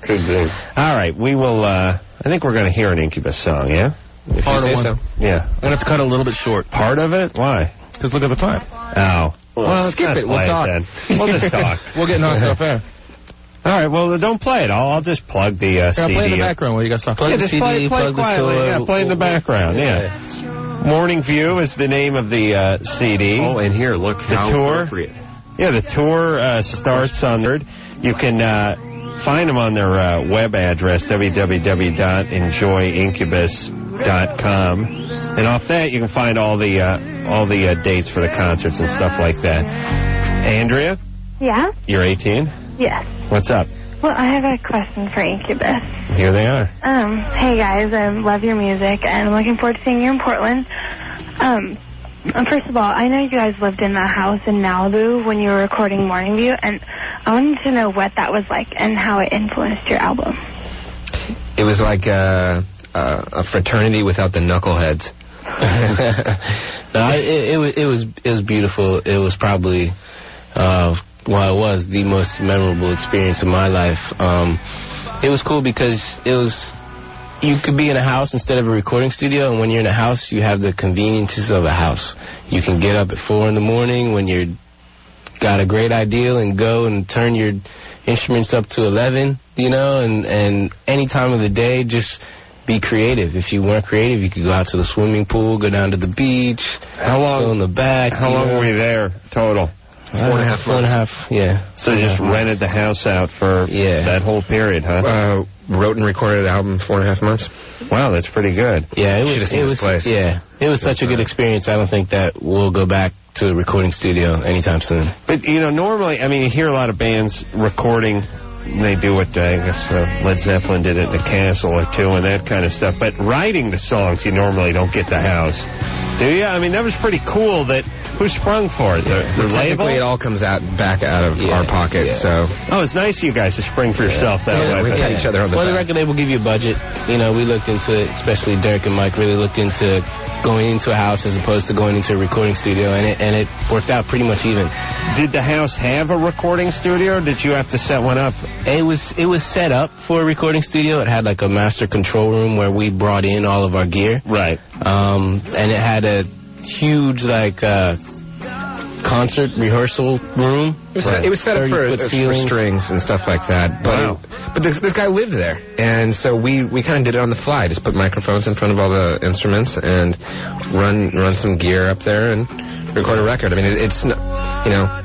Could be. All right, we will, I think we're going to hear an Incubus song, yeah? If part of one. So. Yeah. I'm going to have to cut a little bit short. Part of it? Why? Because look at the time. Oh. Well, skip it. We'll talk. Then. We'll just talk. We'll get knocked off air. All right, well, don't play it. I'll just plug the CD. Play in the background while you guys talk. Plug the CD, play quietly. Yeah, play in the background, yeah. Morning View is the name of the CD. Oh, and here, look how appropriate. Yeah, the tour starts on third. You can find them on their web address, www.enjoyincubus.com. And off that, you can find all the dates for the concerts and stuff like that. Andrea? Yeah? You're 18? Yes. What's up? Well, I have a question for Incubus. Here they are. Hey guys, I love your music, and I'm looking forward to seeing you in Portland. First of all, I know you guys lived in the house in Malibu when you were recording Morning View, and I wanted to know what that was like and how it influenced your album. It was like a fraternity without the knuckleheads. No, it was beautiful. It was probably. It was the most memorable experience of my life. It was cool because you could be in a house instead of a recording studio, and when you're in a house, you have the conveniences of a house. You can get up at 4 in the morning when you're got a great idea and go and turn your instruments up to 11, and any time of the day, just be creative. If you weren't creative, you could go out to the swimming pool, go down to the beach, go in the back. How long were you there total? 4.5, yeah. So you just rented the house out for that whole period, huh? Wrote and recorded an album 4.5 months. Wow, that's pretty good. Yeah, it was such a good experience. I don't think that we'll go back to a recording studio anytime soon. But, normally, you hear a lot of bands recording. They do what, I guess, Led Zeppelin did it in a castle or two and that kind of stuff. But writing the songs, you normally don't get the house. Do you? That was pretty cool. Who sprung for it? The label? It all comes back out of our pockets, so... Oh, it's nice you guys to spring for yourself that way. We got each other on the back. The record label give you a budget. We looked into it, especially Dirk and Mike really looked into going into a house as opposed to going into a recording studio, and it worked out pretty much even. Did the house have a recording studio, or did you have to set one up? It was set up for a recording studio. It had like a master control room where we brought in all of our gear. Right. and it had a huge concert rehearsal room. It was set up for strings and stuff like that. But, but this guy lived there, and so we kind of did it on the fly. Just put microphones in front of all the instruments and run some gear up there and record a record. I mean, it's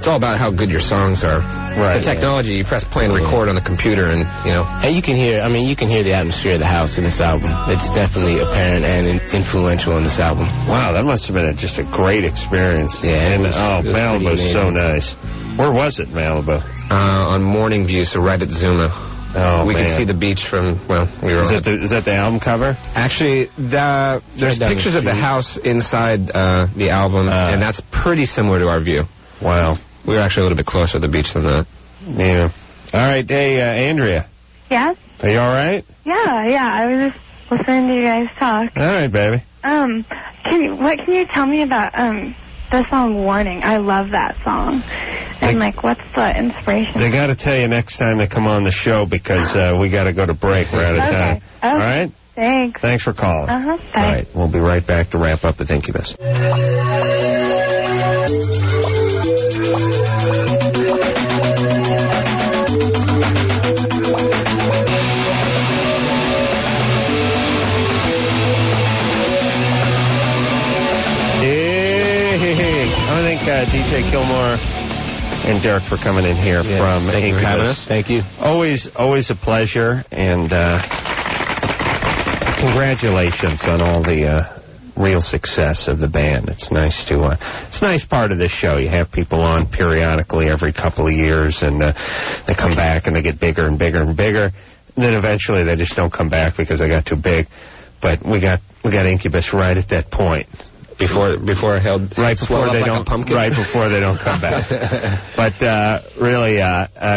all about how good your songs are. Right. The technology, you press play and record on the computer, and and you can hear the atmosphere of the house in this album. It's definitely apparent and influential in this album. Wow, that must have been just a great experience. Yeah, and Malibu's so nice. Where was it, Malibu? On Morning View, so right at Zuma. Oh, we could see the beach from, we were... Is that the album cover? Actually, there's pictures of the house inside the album, and that's pretty similar to our view. Wow. We were actually a little bit closer to the beach than that. Yeah. All right, hey, Andrea. Yes? Are you all right? Yeah, I was just listening to you guys talk. All right, baby. What can you tell me about the song Warning? I love that song. And, what's the inspiration? They got to tell you next time they come on the show because we got to go to break. We're out of time. Okay. All right? Thanks. Thanks for calling. Bye. All right, we'll be right back to wrap up with Incubus. DJ Gilmore and Derek for coming in here from Incubus. Thank you. Always a pleasure, and congratulations on all the real success of the band. It's nice it's a nice part of this show. You have people on periodically every couple of years, and they come back and they get bigger and bigger and bigger. And then eventually they just don't come back because they got too big. But we got Incubus right at that point. Before they don't come back. But really,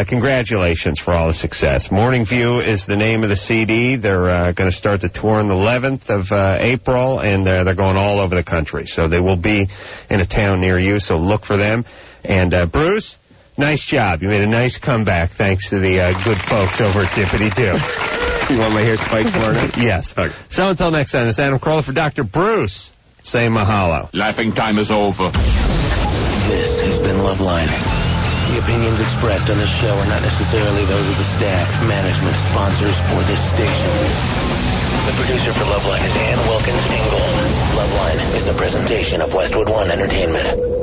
congratulations for all the success. Morning View is the name of the CD. They're going to start the tour on the 11th of April, and they're going all over the country. So they will be in a town near you, so look for them. And Bruce, nice job. You made a nice comeback thanks to the good folks over at Dippity Doo. You want my hair spiked for it? Yes. Okay. So until next time, it's Adam Carolla for Dr. Bruce. Say mahalo. Laughing time is over. This has been Loveline. The opinions expressed on this show are not necessarily those of the staff, management, sponsors, or this station. The producer for Loveline is Ann Wilkins Ingle. Loveline is a presentation of Westwood One Entertainment.